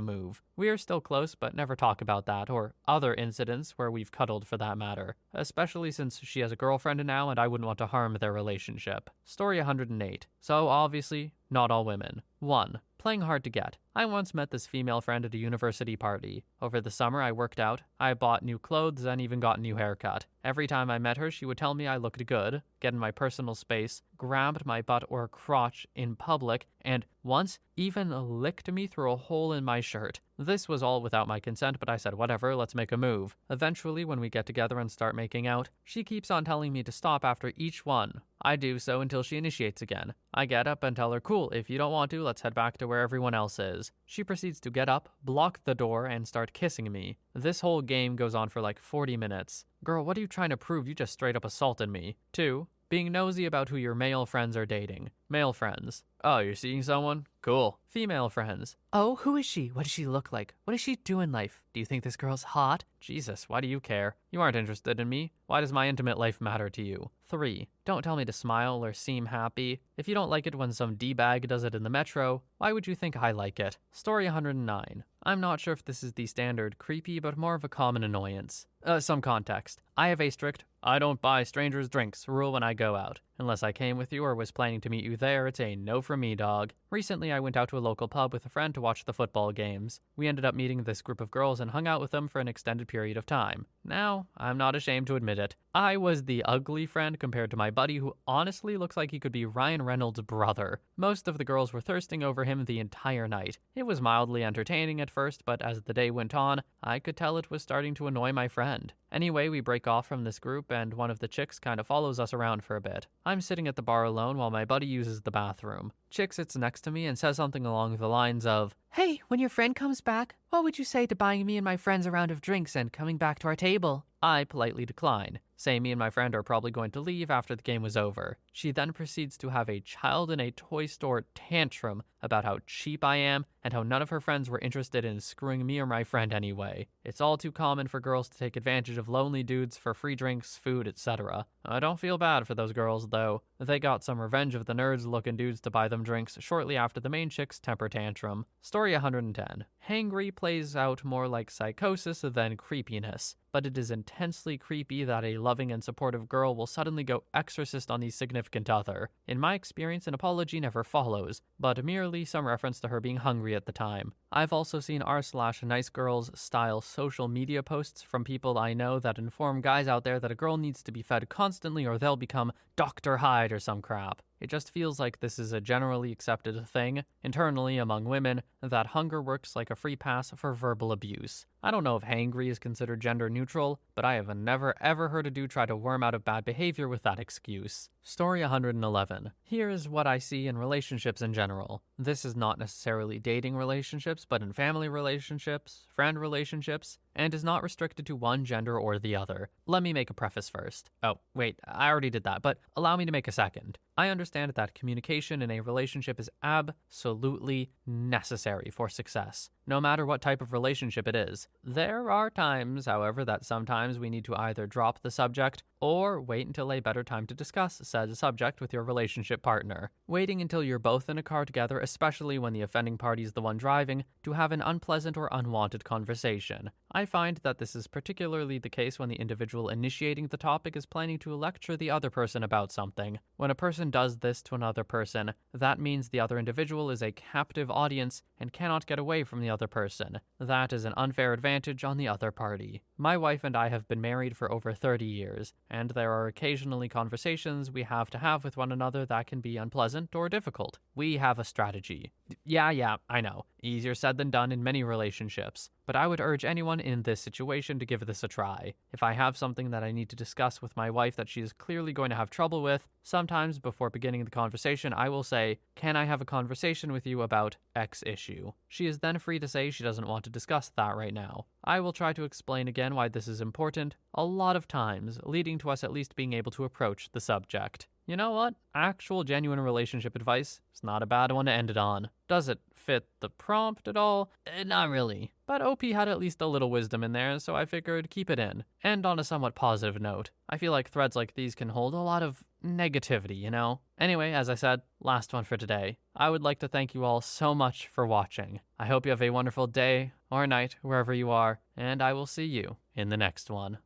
move. We are still close, but never talk about that, or other incidents where we've cuddled for that matter, especially since she has a girlfriend now and I wouldn't want to harm their relationship. Story 108. So obviously, not all women. 1. Playing hard to get. I once met this female friend at a university party. Over the summer, I worked out, I bought new clothes, and even got a new haircut. Every time I met her, she would tell me I looked good, get in my personal space, grabbed my butt or crotch in public, and once even licked me through a hole in my shirt. This was all without my consent, but I said, whatever, let's make a move. Eventually, when we get together and start making out, she keeps on telling me to stop after each one. I do so until she initiates again. I get up and tell her, cool, if you don't want to, let's head back to where everyone else is. She proceeds to get up, block the door, and start kissing me. This whole game goes on for like 40 minutes. Girl, what are you trying to prove? You just straight up assaulted me. 2. Being nosy about who your male friends are dating. Male friends. Oh, you're seeing someone? Cool. Female friends. Oh, who is she? What does she look like? What does she do in life? Do you think this girl's hot? Jesus, why do you care? You aren't interested in me. Why does my intimate life matter to you? 3. Don't tell me to smile or seem happy. If you don't like it when some D-bag does it in the metro, why would you think I like it? Story 109. I'm not sure if this is the standard creepy, but more of a common annoyance. Some context. I have a strict, I don't buy strangers drinks rule when I go out. Unless I came with you or was planning to meet you there, it's a no from me, dog. Recently, I went out to a local pub with a friend to watch the football games. We ended up meeting this group of girls and hung out with them for an extended period of time. Now, I'm not ashamed to admit it. I was the ugly friend compared to my buddy who honestly looks like he could be Ryan Reynolds' brother. Most of the girls were thirsting over him the entire night. It was mildly entertaining at first, but as the day went on, I could tell it was starting to annoy my friend. Anyway, we break off from this group and one of the chicks kind of follows us around for a bit. I'm sitting at the bar alone while my buddy uses the bathroom. Chick sits next to me and says something along the lines of, Hey, when your friend comes back, what would you say to buying me and my friends a round of drinks and coming back to our table? I politely decline, say me and my friend are probably going to leave after the game was over. She then proceeds to have a child in a toy store tantrum about how cheap I am and how none of her friends were interested in screwing me or my friend anyway. It's all too common for girls to take advantage of lonely dudes for free drinks, food, etc. I don't feel bad for those girls, though. They got some revenge of the nerds-looking dudes to buy them drinks shortly after the main chick's temper tantrum. Story 110. Hangry plays out more like psychosis than creepiness, but it is intensely creepy that a loving and supportive girl will suddenly go exorcist on the significant other. In my experience, an apology never follows, but merely some reference to her being hungry at the time. I've also seen r/nice girls style social media posts from people I know that inform guys out there that a girl needs to be fed constantly or they'll become Dr. Hyde or some crap. It just feels like this is a generally accepted thing, internally among women, that hunger works like a free pass for verbal abuse. I don't know if hangry is considered gender neutral, but I have never ever heard a dude try to worm out of bad behavior with that excuse. Story 111. Here is what I see in relationships in general. This is not necessarily dating relationships, but in family relationships, friend relationships, and is not restricted to one gender or the other. Let me make a preface first. Oh, wait, I already did that, but allow me to make a second. I understand that communication in a relationship is absolutely necessary for success, no matter what type of relationship it is. There are times, however, that sometimes we need to either drop the subject or wait until a better time to discuss said subject with your relationship partner. Waiting until you're both in a car together, especially when the offending party is the one driving, to have an unpleasant or unwanted conversation. I find that this is particularly the case when the individual initiating the topic is planning to lecture the other person about something. When a person does this to another person, that means the other individual is a captive audience and cannot get away from the other person. That is an unfair advantage on the other party. My wife and I have been married for over 30 years, and there are occasionally conversations we have to have with one another that can be unpleasant or difficult. We have a strategy. Yeah, I know. Easier said than done in many relationships. But I would urge anyone in this situation to give this a try. If I have something that I need to discuss with my wife that she is clearly going to have trouble with, sometimes before beginning the conversation, I will say, "Can I have a conversation with you about X issue?" She is then free to say she doesn't want to discuss that right now. I will try to explain again why this is important, a lot of times, leading to us at least being able to approach the subject. You know what? Actual genuine relationship advice is not a bad one to end it on. Does it fit the prompt at all? Not really. But OP had at least a little wisdom in there, so I figured keep it in. And on a somewhat positive note, I feel like threads like these can hold a lot of negativity, you know? Anyway, as I said, last one for today. I would like to thank you all so much for watching. I hope you have a wonderful day or night, wherever you are, and I will see you in the next one.